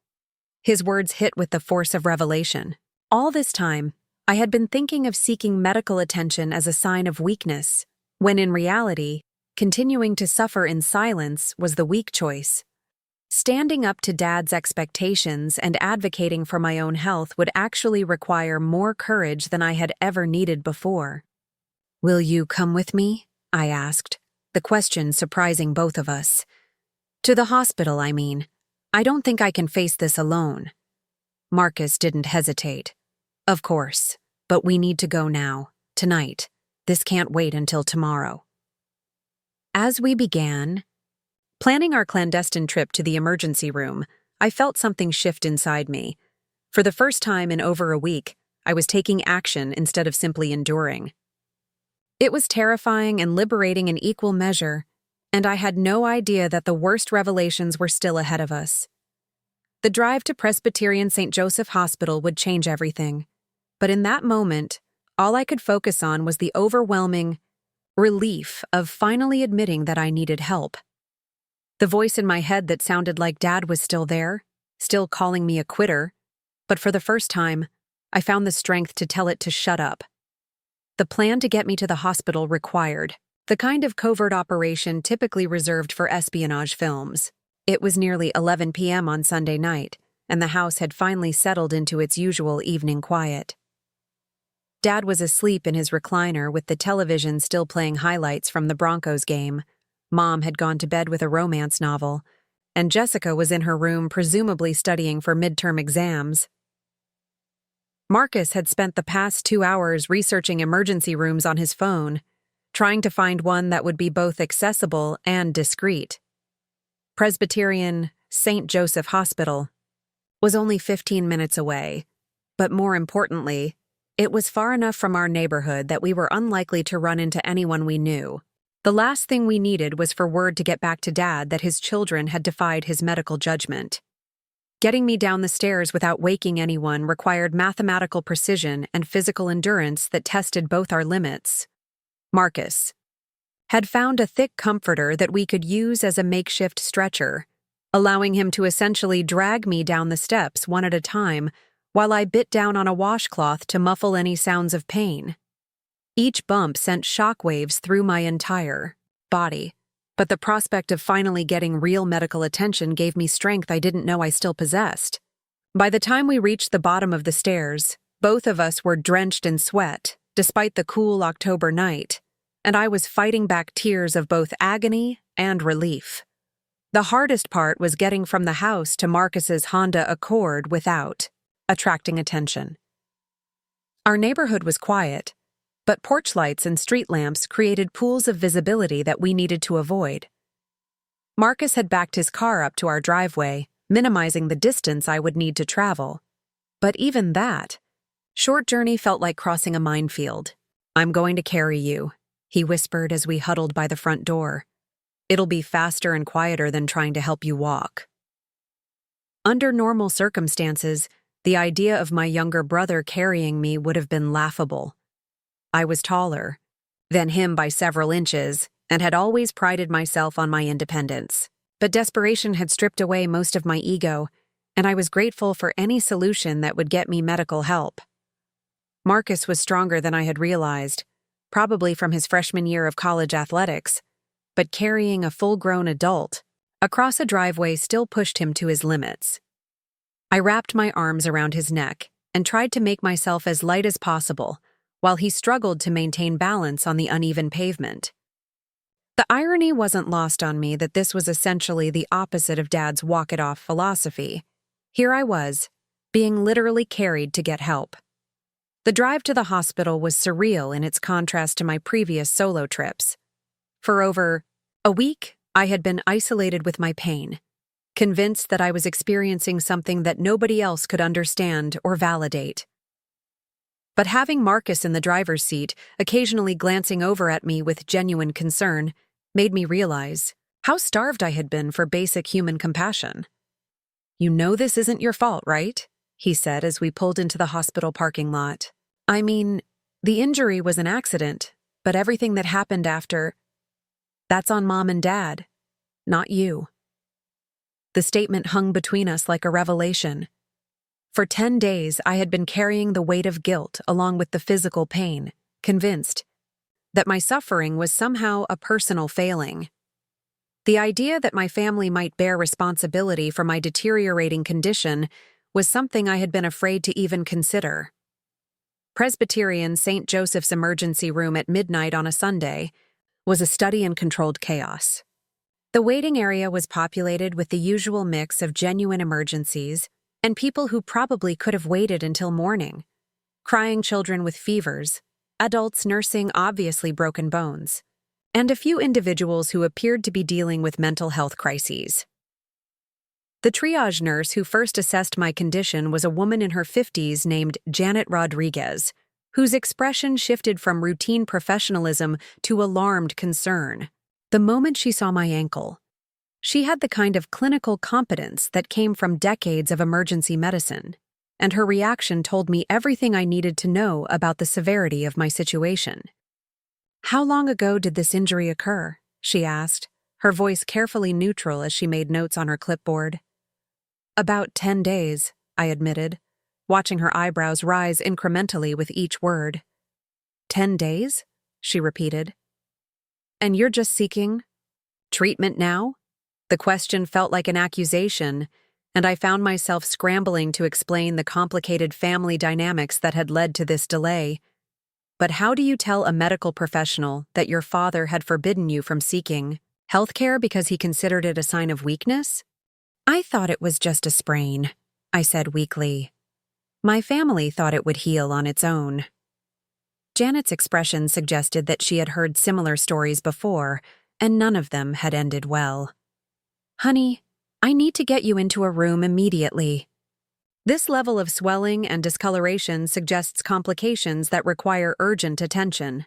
His words hit with the force of revelation. All this time, I had been thinking of seeking medical attention as a sign of weakness, when in reality, continuing to suffer in silence was the weak choice. Standing up to Dad's expectations and advocating for my own health would actually require more courage than I had ever needed before. "Will you come with me?" I asked, the question surprising both of us. "To the hospital, I mean. I don't think I can face this alone." Marcus didn't hesitate. "Of course, but we need to go now, tonight. This can't wait until tomorrow." As we began planning our clandestine trip to the emergency room, I felt something shift inside me. For the first time in over a week, I was taking action instead of simply enduring. It was terrifying and liberating in equal measure, and I had no idea that the worst revelations were still ahead of us. The drive to Presbyterian St. Joseph Hospital would change everything, but in that moment, all I could focus on was the overwhelming relief of finally admitting that I needed help. The voice in my head that sounded like Dad was still there, still calling me a quitter, but for the first time, I found the strength to tell it to shut up. The plan to get me to the hospital required the kind of covert operation typically reserved for espionage films. It was nearly 11 p.m. on Sunday night, and the house had finally settled into its usual evening quiet. Dad was asleep in his recliner with the television still playing highlights from the Broncos game. Mom had gone to bed with a romance novel, and Jessica was in her room presumably studying for midterm exams. Marcus had spent the past 2 hours researching emergency rooms on his phone, trying to find one that would be both accessible and discreet. Presbyterian St. Joseph Hospital was only 15 minutes away, but more importantly, it was far enough from our neighborhood that we were unlikely to run into anyone we knew. The last thing we needed was for word to get back to Dad that his children had defied his medical judgment. Getting me down the stairs without waking anyone required mathematical precision and physical endurance that tested both our limits. Marcus had found a thick comforter that we could use as a makeshift stretcher, allowing him to essentially drag me down the steps one at a time while I bit down on a washcloth to muffle any sounds of pain. Each bump sent shockwaves through my entire body, but the prospect of finally getting real medical attention gave me strength I didn't know I still possessed. By the time we reached the bottom of the stairs, both of us were drenched in sweat, despite the cool October night, and I was fighting back tears of both agony and relief. The hardest part was getting from the house to Marcus's Honda Accord without attracting attention. Our neighborhood was quiet, but porch lights and street lamps created pools of visibility that we needed to avoid. Marcus had backed his car up to our driveway, minimizing the distance I would need to travel. But even that short journey felt like crossing a minefield. "I'm going to carry you," he whispered as we huddled by the front door. "It'll be faster and quieter than trying to help you walk." Under normal circumstances, the idea of my younger brother carrying me would have been laughable. I was taller than him by several inches and had always prided myself on my independence. But desperation had stripped away most of my ego, and I was grateful for any solution that would get me medical help. Marcus was stronger than I had realized, probably from his freshman year of college athletics, but carrying a full-grown adult across a driveway still pushed him to his limits. I wrapped my arms around his neck and tried to make myself as light as possible, while he struggled to maintain balance on the uneven pavement. The irony wasn't lost on me that this was essentially the opposite of Dad's walk-it-off philosophy. Here I was, being literally carried to get help. The drive to the hospital was surreal in its contrast to my previous solo trips. For over a week, I had been isolated with my pain, convinced that I was experiencing something that nobody else could understand or validate. But having Marcus in the driver's seat, occasionally glancing over at me with genuine concern, made me realize how starved I had been for basic human compassion. "You know this isn't your fault, right?" he said as we pulled into the hospital parking lot. "I mean, the injury was an accident, but everything that happened after, that's on Mom and Dad, not you." The statement hung between us like a revelation. For 10 days, I had been carrying the weight of guilt along with the physical pain, convinced that my suffering was somehow a personal failing. The idea that my family might bear responsibility for my deteriorating condition was something I had been afraid to even consider. Presbyterian St. Joseph's emergency room at midnight on a Sunday was a study in controlled chaos. The waiting area was populated with the usual mix of genuine emergencies and people who probably could have waited until morning. Crying children with fevers, adults nursing obviously broken bones, and a few individuals who appeared to be dealing with mental health crises. The triage nurse who first assessed my condition was a woman in her 50s named Janet Rodriguez, whose expression shifted from routine professionalism to alarmed concern the moment she saw my ankle. She had the kind of clinical competence that came from decades of emergency medicine, and her reaction told me everything I needed to know about the severity of my situation. "How long ago did this injury occur?" she asked, her voice carefully neutral as she made notes on her clipboard. "About 10 days, I admitted, watching her eyebrows rise incrementally with each word. 10 days? She repeated. "And you're just seeking treatment now?" The question felt like an accusation, and I found myself scrambling to explain the complicated family dynamics that had led to this delay. "But how do you tell a medical professional that your father had forbidden you from seeking healthcare because he considered it a sign of weakness?" "I thought it was just a sprain," I said weakly. "My family thought it would heal on its own." Janet's expression suggested that she had heard similar stories before, and none of them had ended well. "Honey, I need to get you into a room immediately." This level of swelling and discoloration suggests complications that require urgent attention.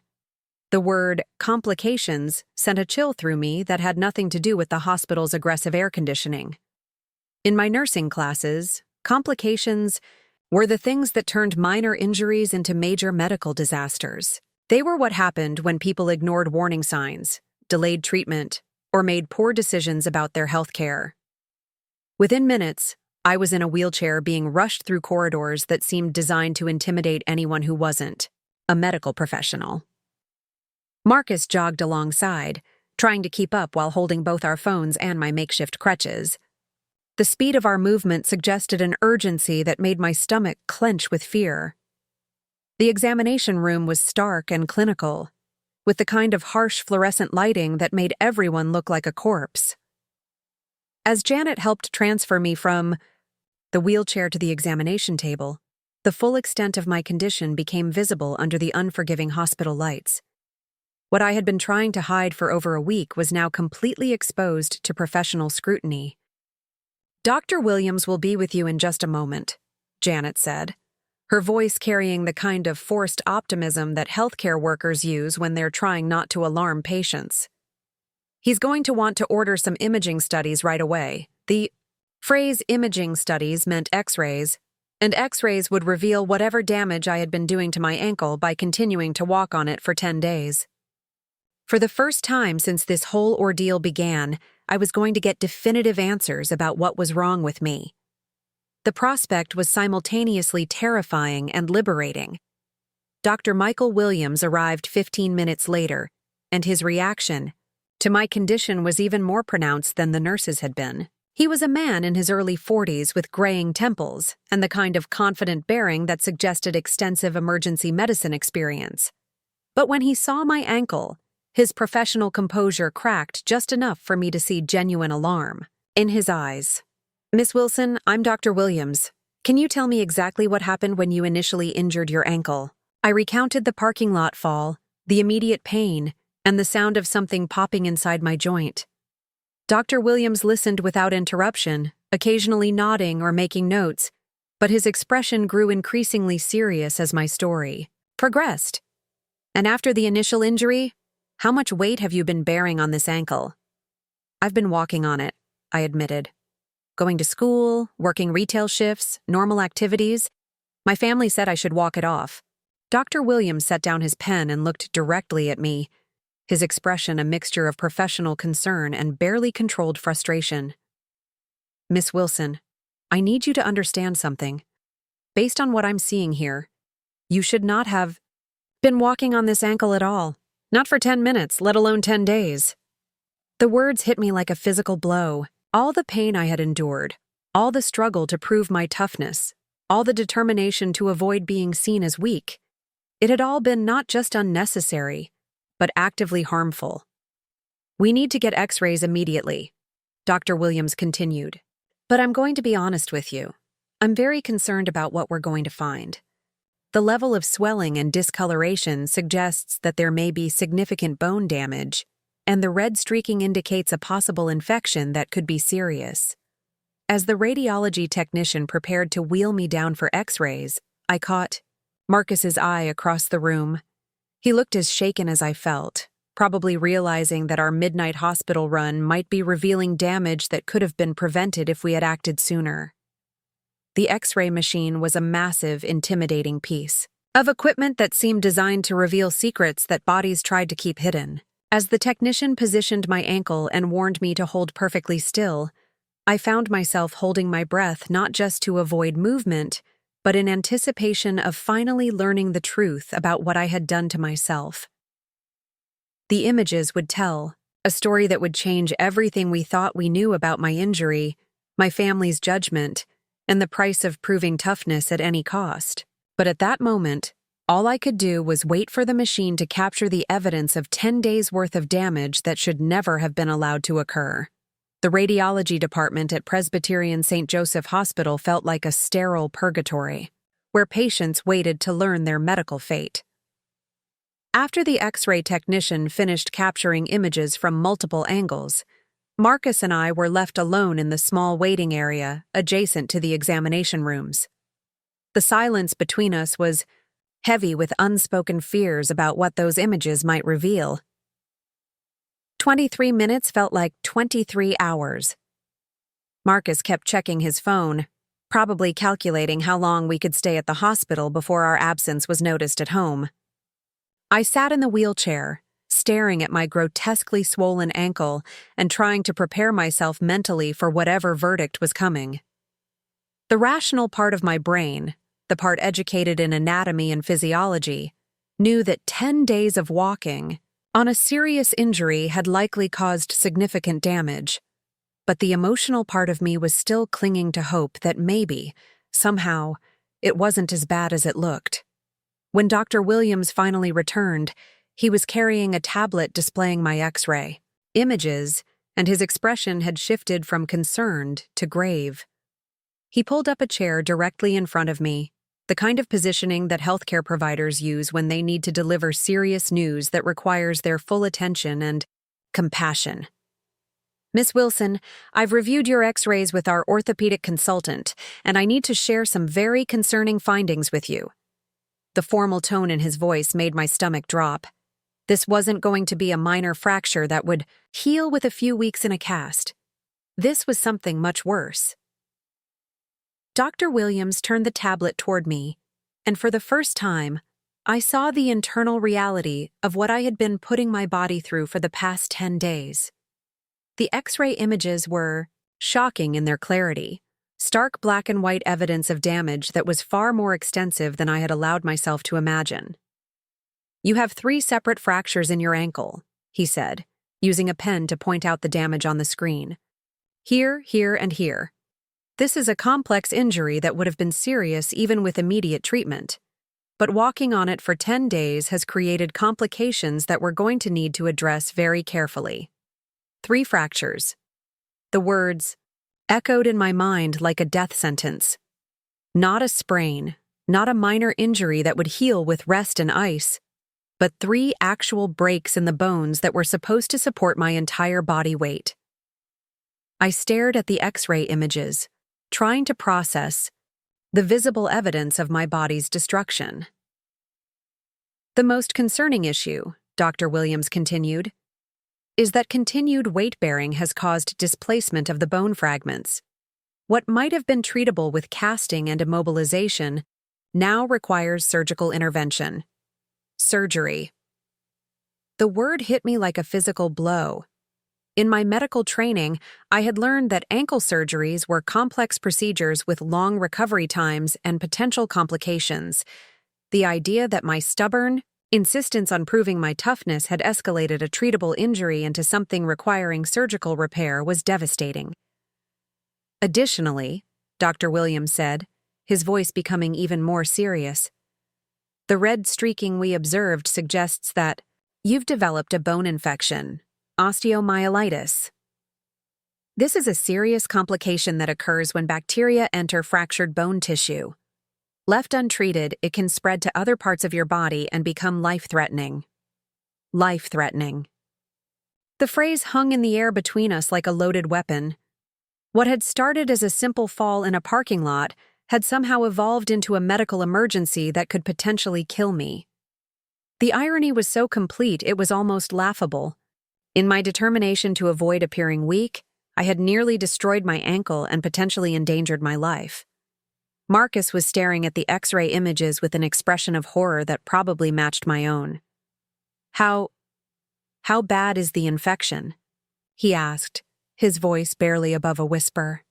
The word complications sent a chill through me that had nothing to do with the hospital's aggressive air conditioning. In my nursing classes, complications were the things that turned minor injuries into major medical disasters. They were what happened when people ignored warning signs, delayed treatment, or made poor decisions about their health care. Within minutes, I was in a wheelchair being rushed through corridors that seemed designed to intimidate anyone who wasn't a medical professional. Marcus jogged alongside, trying to keep up while holding both our phones and my makeshift crutches. The speed of our movement suggested an urgency that made my stomach clench with fear. The examination room was stark and clinical, with the kind of harsh fluorescent lighting that made everyone look like a corpse. As Janet helped transfer me from the wheelchair to the examination table, the full extent of my condition became visible under the unforgiving hospital lights. What I had been trying to hide for over a week was now completely exposed to professional scrutiny. "Dr. Williams will be with you in just a moment," Janet said, her voice carrying the kind of forced optimism that healthcare workers use when they're trying not to alarm patients. "He's going to want to order some imaging studies right away." The phrase imaging studies meant X-rays, and X-rays would reveal whatever damage I had been doing to my ankle by continuing to walk on it for 10 days. For the first time since this whole ordeal began, I was going to get definitive answers about what was wrong with me. The prospect was simultaneously terrifying and liberating. Dr. Michael Williams arrived 15 minutes later, and his reaction to my condition was even more pronounced than the nurses had been. He was a man in his early 40s with graying temples and the kind of confident bearing that suggested extensive emergency medicine experience. But when he saw my ankle, his professional composure cracked just enough for me to see genuine alarm in his eyes. "Miss Wilson, I'm Dr. Williams. Can you tell me exactly what happened when you initially injured your ankle?" I recounted the parking lot fall, the immediate pain, and the sound of something popping inside my joint. Dr. Williams listened without interruption, occasionally nodding or making notes, but his expression grew increasingly serious as my story progressed. "And after the initial injury, how much weight have you been bearing on this ankle?" "I've been walking on it," I admitted. "Going to school, working retail shifts, normal activities. My family said I should walk it off." Dr. Williams set down his pen and looked directly at me, his expression a mixture of professional concern and barely controlled frustration. "Miss Wilson, I need you to understand something. Based on what I'm seeing here, you should not have been walking on this ankle at all. Not for 10 minutes, let alone 10 days. The words hit me like a physical blow. All the pain I had endured, all the struggle to prove my toughness, all the determination to avoid being seen as weak. It had all been not just unnecessary, but actively harmful. "We need to get X-rays immediately," Dr. Williams continued. "But I'm going to be honest with you. I'm very concerned about what we're going to find. The level of swelling and discoloration suggests that there may be significant bone damage, and the red streaking indicates a possible infection that could be serious." As the radiology technician prepared to wheel me down for X-rays, I caught Marcus's eye across the room. He looked as shaken as I felt, probably realizing that our midnight hospital run might be revealing damage that could have been prevented if we had acted sooner. The X-ray machine was a massive, intimidating piece of equipment that seemed designed to reveal secrets that bodies tried to keep hidden. As the technician positioned my ankle and warned me to hold perfectly still, I found myself holding my breath not just to avoid movement, but in anticipation of finally learning the truth about what I had done to myself. The images would tell a story that would change everything we thought we knew about my injury, my family's judgment, and the price of proving toughness at any cost. But at that moment, all I could do was wait for the machine to capture the evidence of 10 days' worth of damage that should never have been allowed to occur. The radiology department at Presbyterian St. Joseph Hospital felt like a sterile purgatory, where patients waited to learn their medical fate. After the X-ray technician finished capturing images from multiple angles, Marcus and I were left alone in the small waiting area adjacent to the examination rooms. The silence between us was heavy with unspoken fears about what those images might reveal. 23 minutes felt like 23 hours. Marcus kept checking his phone, probably calculating how long we could stay at the hospital before our absence was noticed at home. I sat in the wheelchair, staring at my grotesquely swollen ankle and trying to prepare myself mentally for whatever verdict was coming. The rational part of my brain, the part educated in anatomy and physiology, knew that 10 days of walking on a serious injury had likely caused significant damage, but the emotional part of me was still clinging to hope that maybe, somehow, it wasn't as bad as it looked. When Dr. Williams finally returned, he was carrying a tablet displaying my X-ray images, and his expression had shifted from concerned to grave. He pulled up a chair directly in front of me, the kind of positioning that healthcare providers use when they need to deliver serious news that requires their full attention and compassion. "Miss Wilson, I've reviewed your X-rays with our orthopedic consultant, and I need to share some very concerning findings with you." The formal tone in his voice made my stomach drop. This wasn't going to be a minor fracture that would heal with a few weeks in a cast. This was something much worse. Dr. Williams turned the tablet toward me, and for the first time, I saw the internal reality of what I had been putting my body through for the past 10 days. The X-ray images were shocking in their clarity, Stark black and white evidence of damage that was far more extensive than I had allowed myself to imagine. "You have 3 separate fractures in your ankle," he said, using a pen to point out the damage on the screen. "Here, here, and here. This is a complex injury that would have been serious even with immediate treatment. But walking on it for 10 days has created complications that we're going to need to address very carefully. 3 fractures." The words echoed in my mind like a death sentence. Not a sprain, not a minor injury that would heal with rest and ice, but 3 actual breaks in the bones that were supposed to support my entire body weight. I stared at the X-ray images, trying to process the visible evidence of my body's destruction. "The most concerning issue," Dr. Williams continued, "is that continued weight-bearing has caused displacement of the bone fragments. What might have been treatable with casting and immobilization now requires surgical intervention. Surgery." The word hit me like a physical blow. In my medical training, I had learned that ankle surgeries were complex procedures with long recovery times and potential complications. The idea that my stubborn insistence on proving my toughness had escalated a treatable injury into something requiring surgical repair was devastating. "Additionally," Dr. Williams said, his voice becoming even more serious, "the red streaking we observed suggests that you've developed a bone infection, osteomyelitis. This is a serious complication that occurs when bacteria enter fractured bone tissue. Left untreated, it can spread to other parts of your body and become life-threatening." Life-threatening. The phrase hung in the air between us like a loaded weapon. What had started as a simple fall in a parking lot had somehow evolved into a medical emergency that could potentially kill me. The irony was so complete it was almost laughable. In my determination to avoid appearing weak, I had nearly destroyed my ankle and potentially endangered my life. Marcus was staring at the X-ray images with an expression of horror that probably matched my own. How bad is the infection?" he asked, his voice barely above a whisper.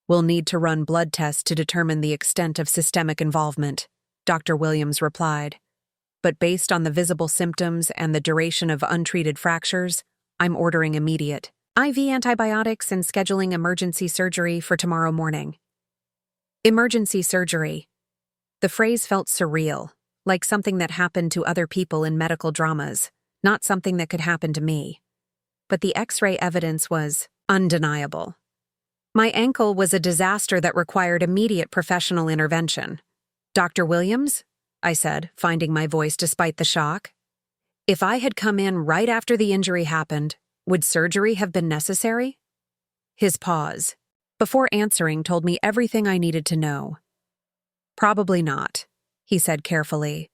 "We'll need to run blood tests to determine the extent of systemic involvement," Dr. Williams replied. "But based on the visible symptoms and the duration of untreated fractures, I'm ordering immediate IV antibiotics and scheduling emergency surgery for tomorrow morning." Emergency surgery. The phrase felt surreal, like something that happened to other people in medical dramas, not something that could happen to me. But the X-ray evidence was undeniable. My ankle was a disaster that required immediate professional intervention. "Dr. Williams?" I said, finding my voice despite the shock. "If I had come in right after the injury happened, would surgery have been necessary?" His pause, before answering, told me everything I needed to know. "Probably not," he said carefully.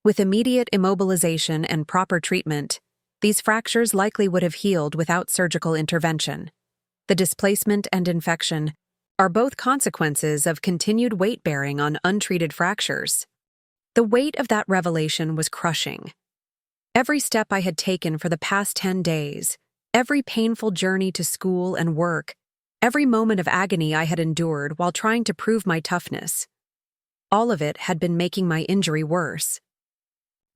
"With immediate immobilization and proper treatment, these fractures likely would have healed without surgical intervention. The displacement and infection are both consequences of continued weight-bearing on untreated fractures." The weight of that revelation was crushing. Every step I had taken for the past 10 days, every painful journey to school and work, every moment of agony I had endured while trying to prove my toughness, all of it had been making my injury worse.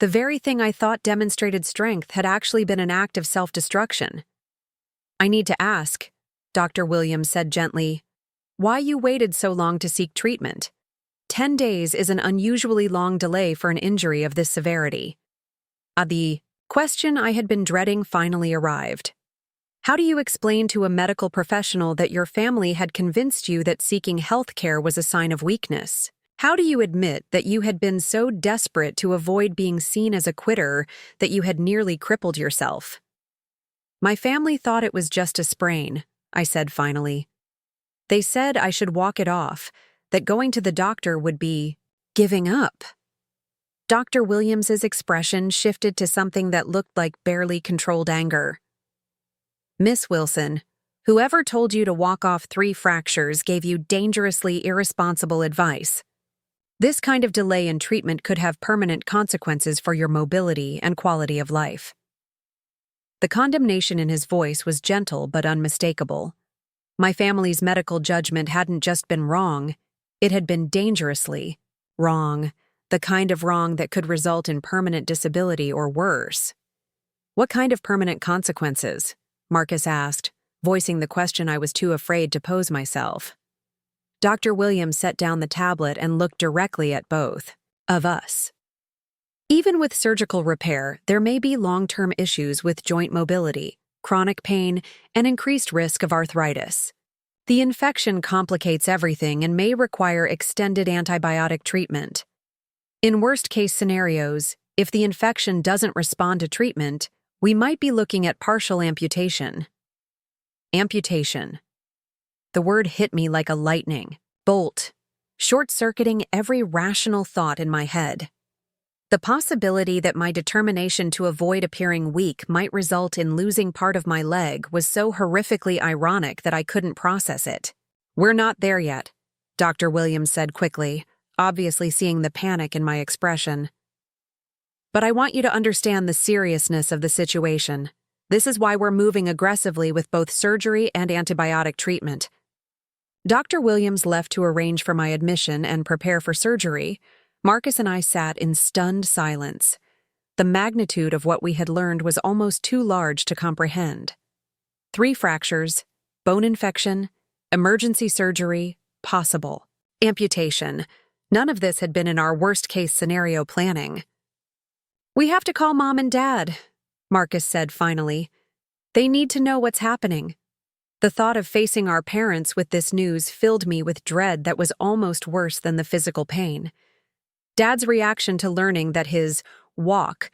The very thing I thought demonstrated strength had actually been an act of self-destruction. "I need to ask," Dr. Williams said gently, "why you waited so long to seek treatment. 10 days is an unusually long delay for an injury of this severity." The question I had been dreading finally arrived. "How do you explain to a medical professional that your family had convinced you that seeking health care was a sign of weakness? How do you admit that you had been so desperate to avoid being seen as a quitter that you had nearly crippled yourself?" "My family thought it was just a sprain," I said finally. "They said I should walk it off, that going to the doctor would be giving up." Dr. Williams's expression shifted to something that looked like barely controlled anger. "Miss Wilson, whoever told you to walk off 3 fractures gave you dangerously irresponsible advice. This kind of delay in treatment could have permanent consequences for your mobility and quality of life." The condemnation in his voice was gentle but unmistakable. My family's medical judgment hadn't just been wrong, it had been dangerously wrong, the kind of wrong that could result in permanent disability or worse. "What kind of permanent consequences?" Marcus asked, voicing the question I was too afraid to pose myself. Dr. Williams set down the tablet and looked directly at both of us. "Even with surgical repair, there may be long-term issues with joint mobility, chronic pain, and increased risk of arthritis. The infection complicates everything and may require extended antibiotic treatment. In worst-case scenarios, if the infection doesn't respond to treatment, we might be looking at partial amputation." Amputation. The word hit me like a lightning bolt, short-circuiting every rational thought in my head. The possibility that my determination to avoid appearing weak might result in losing part of my leg was so horrifically ironic that I couldn't process it. "We're not there yet," Dr. Williams said quickly, obviously seeing the panic in my expression. "But I want you to understand the seriousness of the situation. This is why we're moving aggressively with both surgery and antibiotic treatment." Dr. Williams left to arrange for my admission and prepare for surgery. Marcus and I sat in stunned silence. The magnitude of what we had learned was almost too large to comprehend. 3 fractures, bone infection, emergency surgery, possible amputation. None of this had been in our worst-case scenario planning. "We have to call Mom and Dad," Marcus said finally. "They need to know what's happening." The thought of facing our parents with this news filled me with dread that was almost worse than the physical pain. Dad's reaction to learning that his walk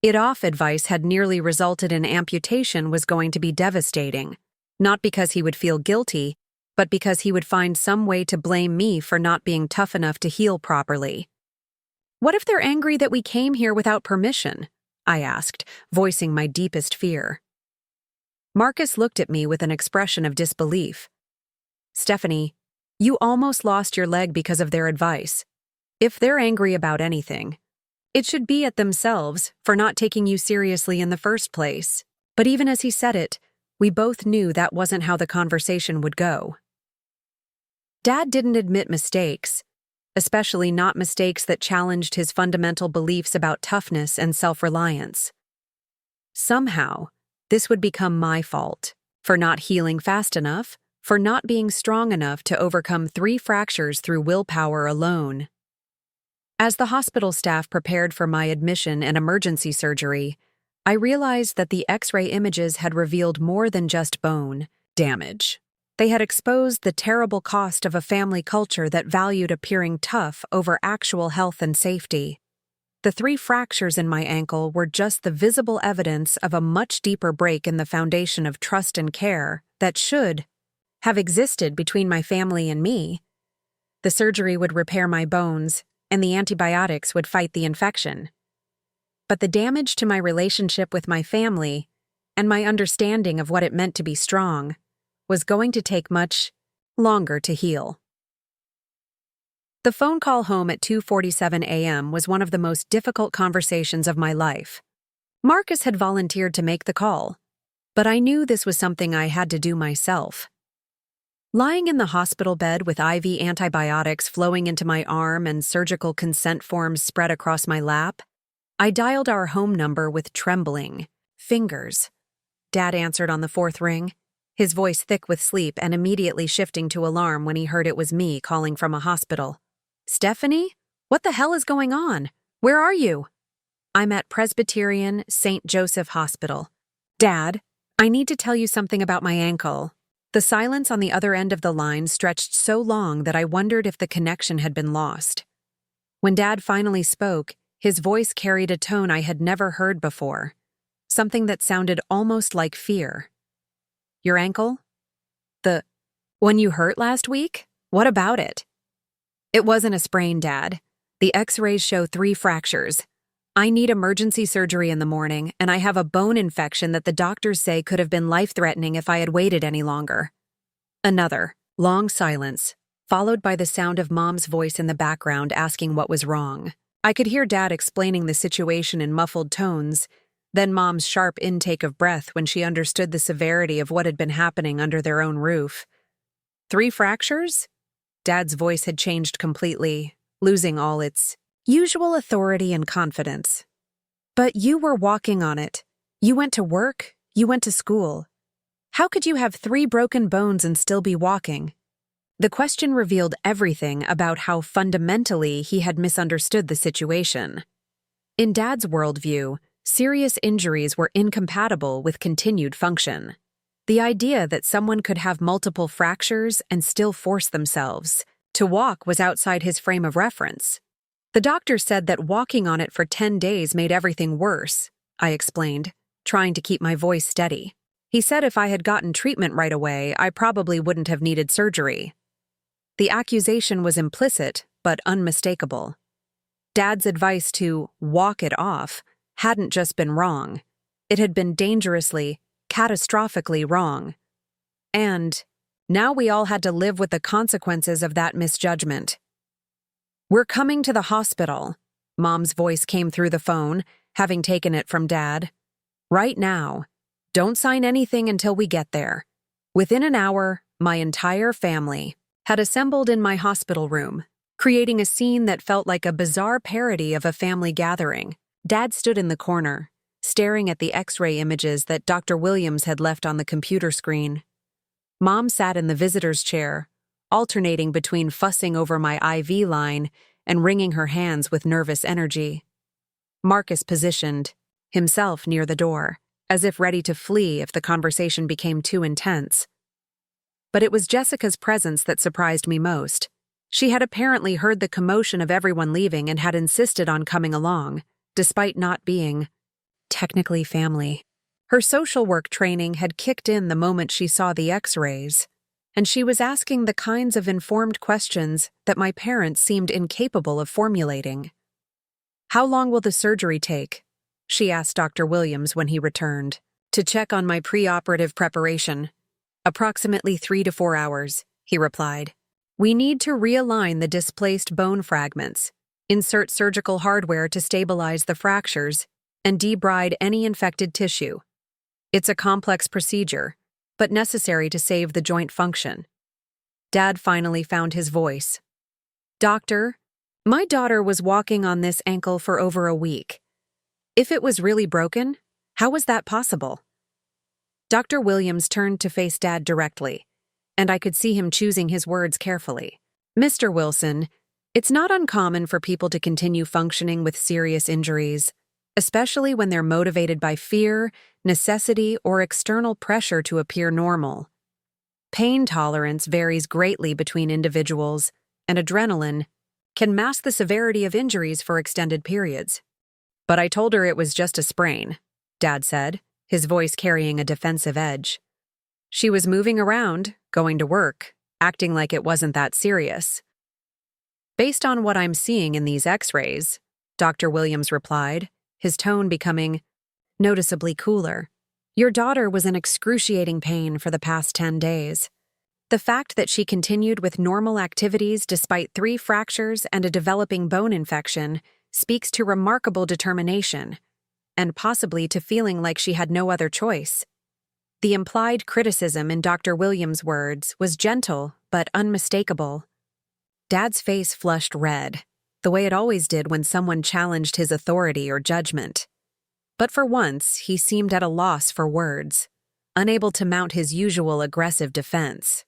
it off advice had nearly resulted in amputation was going to be devastating, not because he would feel guilty, but because he would find some way to blame me for not being tough enough to heal properly. "What if they're angry that we came here without permission?" I asked, voicing my deepest fear. Marcus looked at me with an expression of disbelief. "Stephanie, you almost lost your leg because of their advice. If they're angry about anything, it should be at themselves for not taking you seriously in the first place." But even as he said it, we both knew that wasn't how the conversation would go. Dad didn't admit mistakes, especially not mistakes that challenged his fundamental beliefs about toughness and self-reliance. Somehow, this would become my fault, for not healing fast enough, for not being strong enough to overcome 3 fractures through willpower alone. As the hospital staff prepared for my admission and emergency surgery, I realized that the X-ray images had revealed more than just bone damage. They had exposed the terrible cost of a family culture that valued appearing tough over actual health and safety. The 3 fractures in my ankle were just the visible evidence of a much deeper break in the foundation of trust and care that should have existed between my family and me. The surgery would repair my bones, and the antibiotics would fight the infection. But the damage to my relationship with my family, and my understanding of what it meant to be strong, was going to take much longer to heal. The phone call home at 2:47 a.m. was one of the most difficult conversations of my life. Marcus had volunteered to make the call, but I knew this was something I had to do myself. Lying in the hospital bed with IV antibiotics flowing into my arm and surgical consent forms spread across my lap, I dialed our home number with trembling fingers. Dad answered on the 4th ring, his voice thick with sleep and immediately shifting to alarm when he heard it was me calling from a hospital. "Stephanie? What the hell is going on? Where are you?" "I'm at Presbyterian St. Joseph Hospital." "Dad, I need to tell you something about my ankle." The silence on the other end of the line stretched so long that I wondered if the connection had been lost. When Dad finally spoke, his voice carried a tone I had never heard before, something that sounded almost like fear. "Your ankle? The one you hurt last week? What about it?" "It wasn't a sprain, Dad. The X-rays show 3 fractures. I need emergency surgery in the morning, and I have a bone infection that the doctors say could have been life-threatening if I had waited any longer." Another long silence, followed by the sound of Mom's voice in the background asking what was wrong. I could hear Dad explaining the situation in muffled tones, then Mom's sharp intake of breath when she understood the severity of what had been happening under their own roof. 3 fractures? Dad's voice had changed completely, losing all its usual authority and confidence. But you were walking on it. You went to work, you went to school. How could you have 3 broken bones and still be walking? The question revealed everything about how fundamentally he had misunderstood the situation. In Dad's worldview, serious injuries were incompatible with continued function. The idea that someone could have multiple fractures and still force themselves to walk was outside his frame of reference. The doctor said that walking on it for 10 days made everything worse, I explained, trying to keep my voice steady. He said if I had gotten treatment right away, I probably wouldn't have needed surgery. The accusation was implicit, but unmistakable. Dad's advice to walk it off hadn't just been wrong. It had been dangerously, catastrophically wrong. And now we all had to live with the consequences of that misjudgment. "We're coming to the hospital," Mom's voice came through the phone, having taken it from Dad. "Right now. Don't sign anything until we get there." Within an hour, my entire family had assembled in my hospital room, creating a scene that felt like a bizarre parody of a family gathering. Dad stood in the corner, staring at the X-ray images that Dr. Williams had left on the computer screen. Mom sat in the visitor's chair, alternating between fussing over my IV line and wringing her hands with nervous energy. Marcus positioned himself near the door, as if ready to flee if the conversation became too intense. But it was Jessica's presence that surprised me most. She had apparently heard the commotion of everyone leaving and had insisted on coming along, despite not being technically family. Her social work training had kicked in the moment she saw the X-rays, and she was asking the kinds of informed questions that my parents seemed incapable of formulating. "How long will the surgery take?" she asked Dr. Williams when he returned, to check on my preoperative preparation. "Approximately 3 to 4 hours, he replied. "We need to realign the displaced bone fragments, insert surgical hardware to stabilize the fractures, and debride any infected tissue. It's a complex procedure, but necessary to save the joint function." Dad finally found his voice. "Doctor, my daughter was walking on this ankle for over a week. If it was really broken, how was that possible?" Dr. Williams turned to face Dad directly, and I could see him choosing his words carefully. "Mr. Wilson, it's not uncommon for people to continue functioning with serious injuries, especially when they're motivated by fear, necessity, or external pressure to appear normal. Pain tolerance varies greatly between individuals, and adrenaline can mask the severity of injuries for extended periods." "But I told her it was just a sprain," Dad said, his voice carrying a defensive edge. "She was moving around, going to work, acting like it wasn't that serious." "Based on what I'm seeing in these X-rays," Dr. Williams replied, his tone becoming noticeably cooler, "your daughter was in excruciating pain for the past 10 days. The fact that she continued with normal activities despite 3 fractures and a developing bone infection speaks to remarkable determination, and possibly to feeling like she had no other choice." The implied criticism in Dr. Williams' words was gentle but unmistakable. Dad's face flushed red, the way it always did when someone challenged his authority or judgment. But for once, he seemed at a loss for words, unable to mount his usual aggressive defense.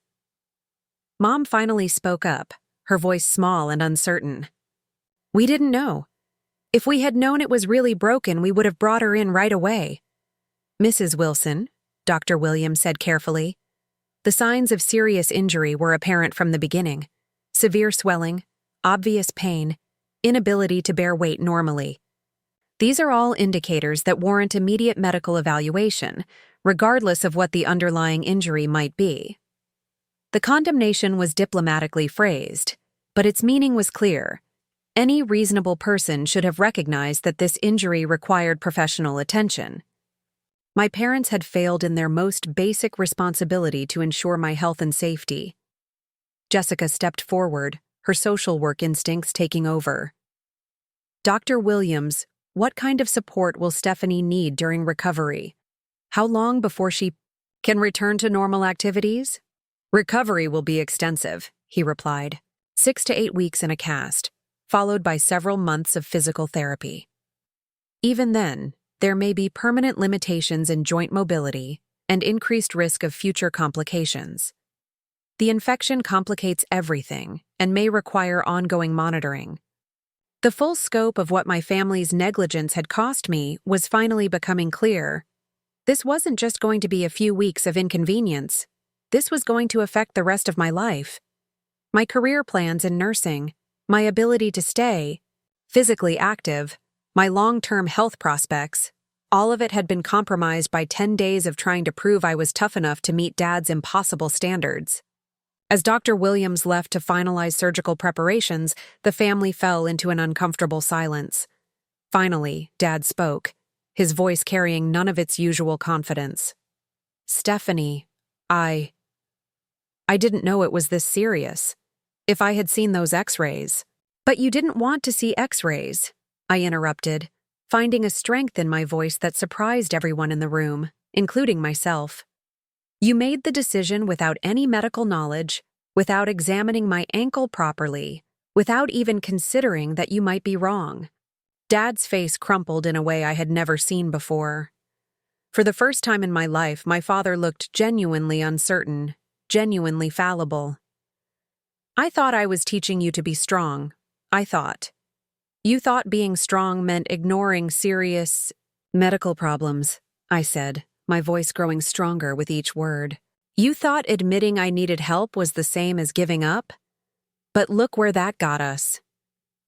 Mom finally spoke up, her voice small and uncertain. "We didn't know. If we had known it was really broken, we would have brought her in right away." "Mrs. Wilson," Dr. Williams said carefully, "the signs of serious injury were apparent from the beginning. Severe swelling, obvious pain, inability to bear weight normally. These are all indicators that warrant immediate medical evaluation, regardless of what the underlying injury might be." The condemnation was diplomatically phrased, but its meaning was clear. Any reasonable person should have recognized that this injury required professional attention. My parents had failed in their most basic responsibility to ensure my health and safety. Jessica stepped forward, her social work instincts taking over. "Dr. Williams, what kind of support will Stephanie need during recovery? How long before she can return to normal activities?" Recovery will be extensive, he replied. 6 to 8 weeks in a cast, followed by several months of physical therapy. Even then, there may be permanent limitations in joint mobility and increased risk of future complications. The infection complicates everything and may require ongoing monitoring. The full scope of what my family's negligence had cost me was finally becoming clear. This wasn't just going to be a few weeks of inconvenience. This was going to affect the rest of my life. My career plans in nursing, my ability to stay physically active, my long-term health prospects, all of it had been compromised by 10 days of trying to prove I was tough enough to meet Dad's impossible standards. As Dr. Williams left to finalize surgical preparations, the family fell into an uncomfortable silence. Finally, Dad spoke, his voice carrying none of its usual confidence. "Stephanie, I didn't know it was this serious. If I had seen those x-rays." "But you didn't want to see x-rays," I interrupted, finding a strength in my voice that surprised everyone in the room, including myself. "You made the decision without any medical knowledge, without examining my ankle properly, without even considering that you might be wrong." Dad's face crumpled in a way I had never seen before. For the first time in my life, my father looked genuinely uncertain, genuinely fallible. "I thought I was teaching you to be strong. I thought. You thought being strong meant ignoring serious medical problems," I said, my voice growing stronger with each word. "You thought admitting I needed help was the same as giving up? But look where that got us."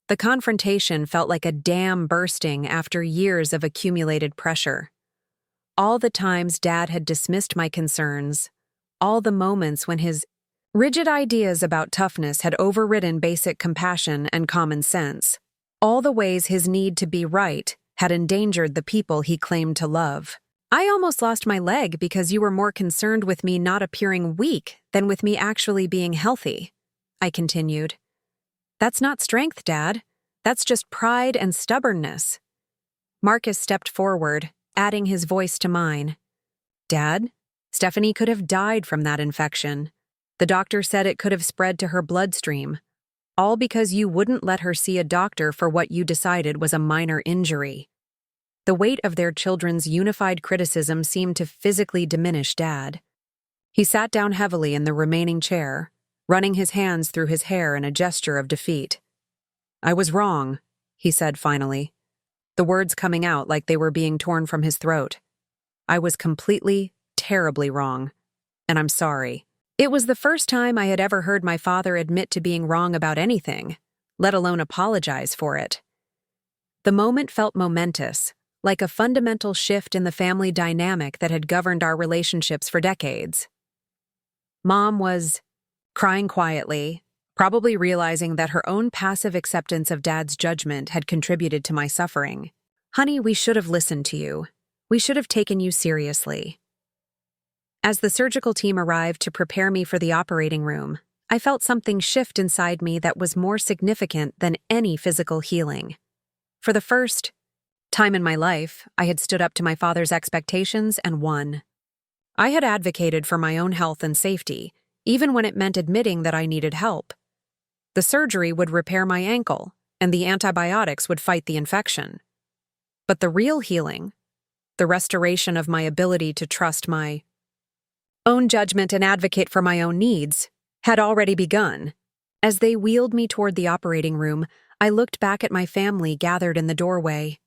The confrontation felt like a dam bursting after years of accumulated pressure. All the times Dad had dismissed my concerns, all the moments when his rigid ideas about toughness had overridden basic compassion and common sense, all the ways his need to be right had endangered the people he claimed to love. "I almost lost my leg because you were more concerned with me not appearing weak than with me actually being healthy," I continued. "That's not strength, Dad. That's just pride and stubbornness." Marcus stepped forward, adding his voice to mine. "Dad, Stephanie could have died from that infection. The doctor said it could have spread to her bloodstream, all because you wouldn't let her see a doctor for what you decided was a minor injury." The weight of their children's unified criticism seemed to physically diminish Dad. He sat down heavily in the remaining chair, running his hands through his hair in a gesture of defeat. "I was wrong," he said finally, the words coming out like they were being torn from his throat. "I was completely, terribly wrong, and I'm sorry." It was the first time I had ever heard my father admit to being wrong about anything, let alone apologize for it. The moment felt momentous, like a fundamental shift in the family dynamic that had governed our relationships for decades. Mom was crying quietly, probably realizing that her own passive acceptance of Dad's judgment had contributed to my suffering. "Honey, we should have listened to you. We should have taken you seriously." As the surgical team arrived to prepare me for the operating room, I felt something shift inside me that was more significant than any physical healing. For the first time in my life, I had stood up to my father's expectations and won. I had advocated for my own health and safety, even when it meant admitting that I needed help. The surgery would repair my ankle, and the antibiotics would fight the infection. But the real healing, the restoration of my ability to trust my own judgment and advocate for my own needs, had already begun. As they wheeled me toward the operating room, I looked back at my family gathered in the doorway.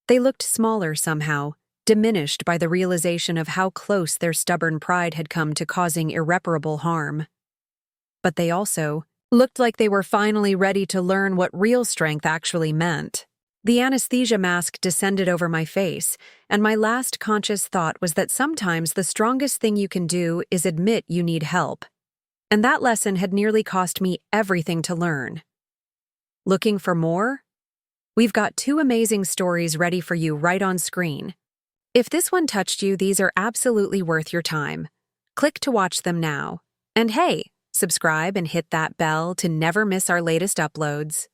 They looked smaller somehow, diminished by the realization of how close their stubborn pride had come to causing irreparable harm. But they also looked like they were finally ready to learn what real strength actually meant. The anesthesia mask descended over my face, and my last conscious thought was that sometimes the strongest thing you can do is admit you need help. And that lesson had nearly cost me everything to learn. Looking for more? We've got 2 amazing stories ready for you right on screen. If this one touched you, these are absolutely worth your time. Click to watch them now. And hey, subscribe and hit that bell to never miss our latest uploads.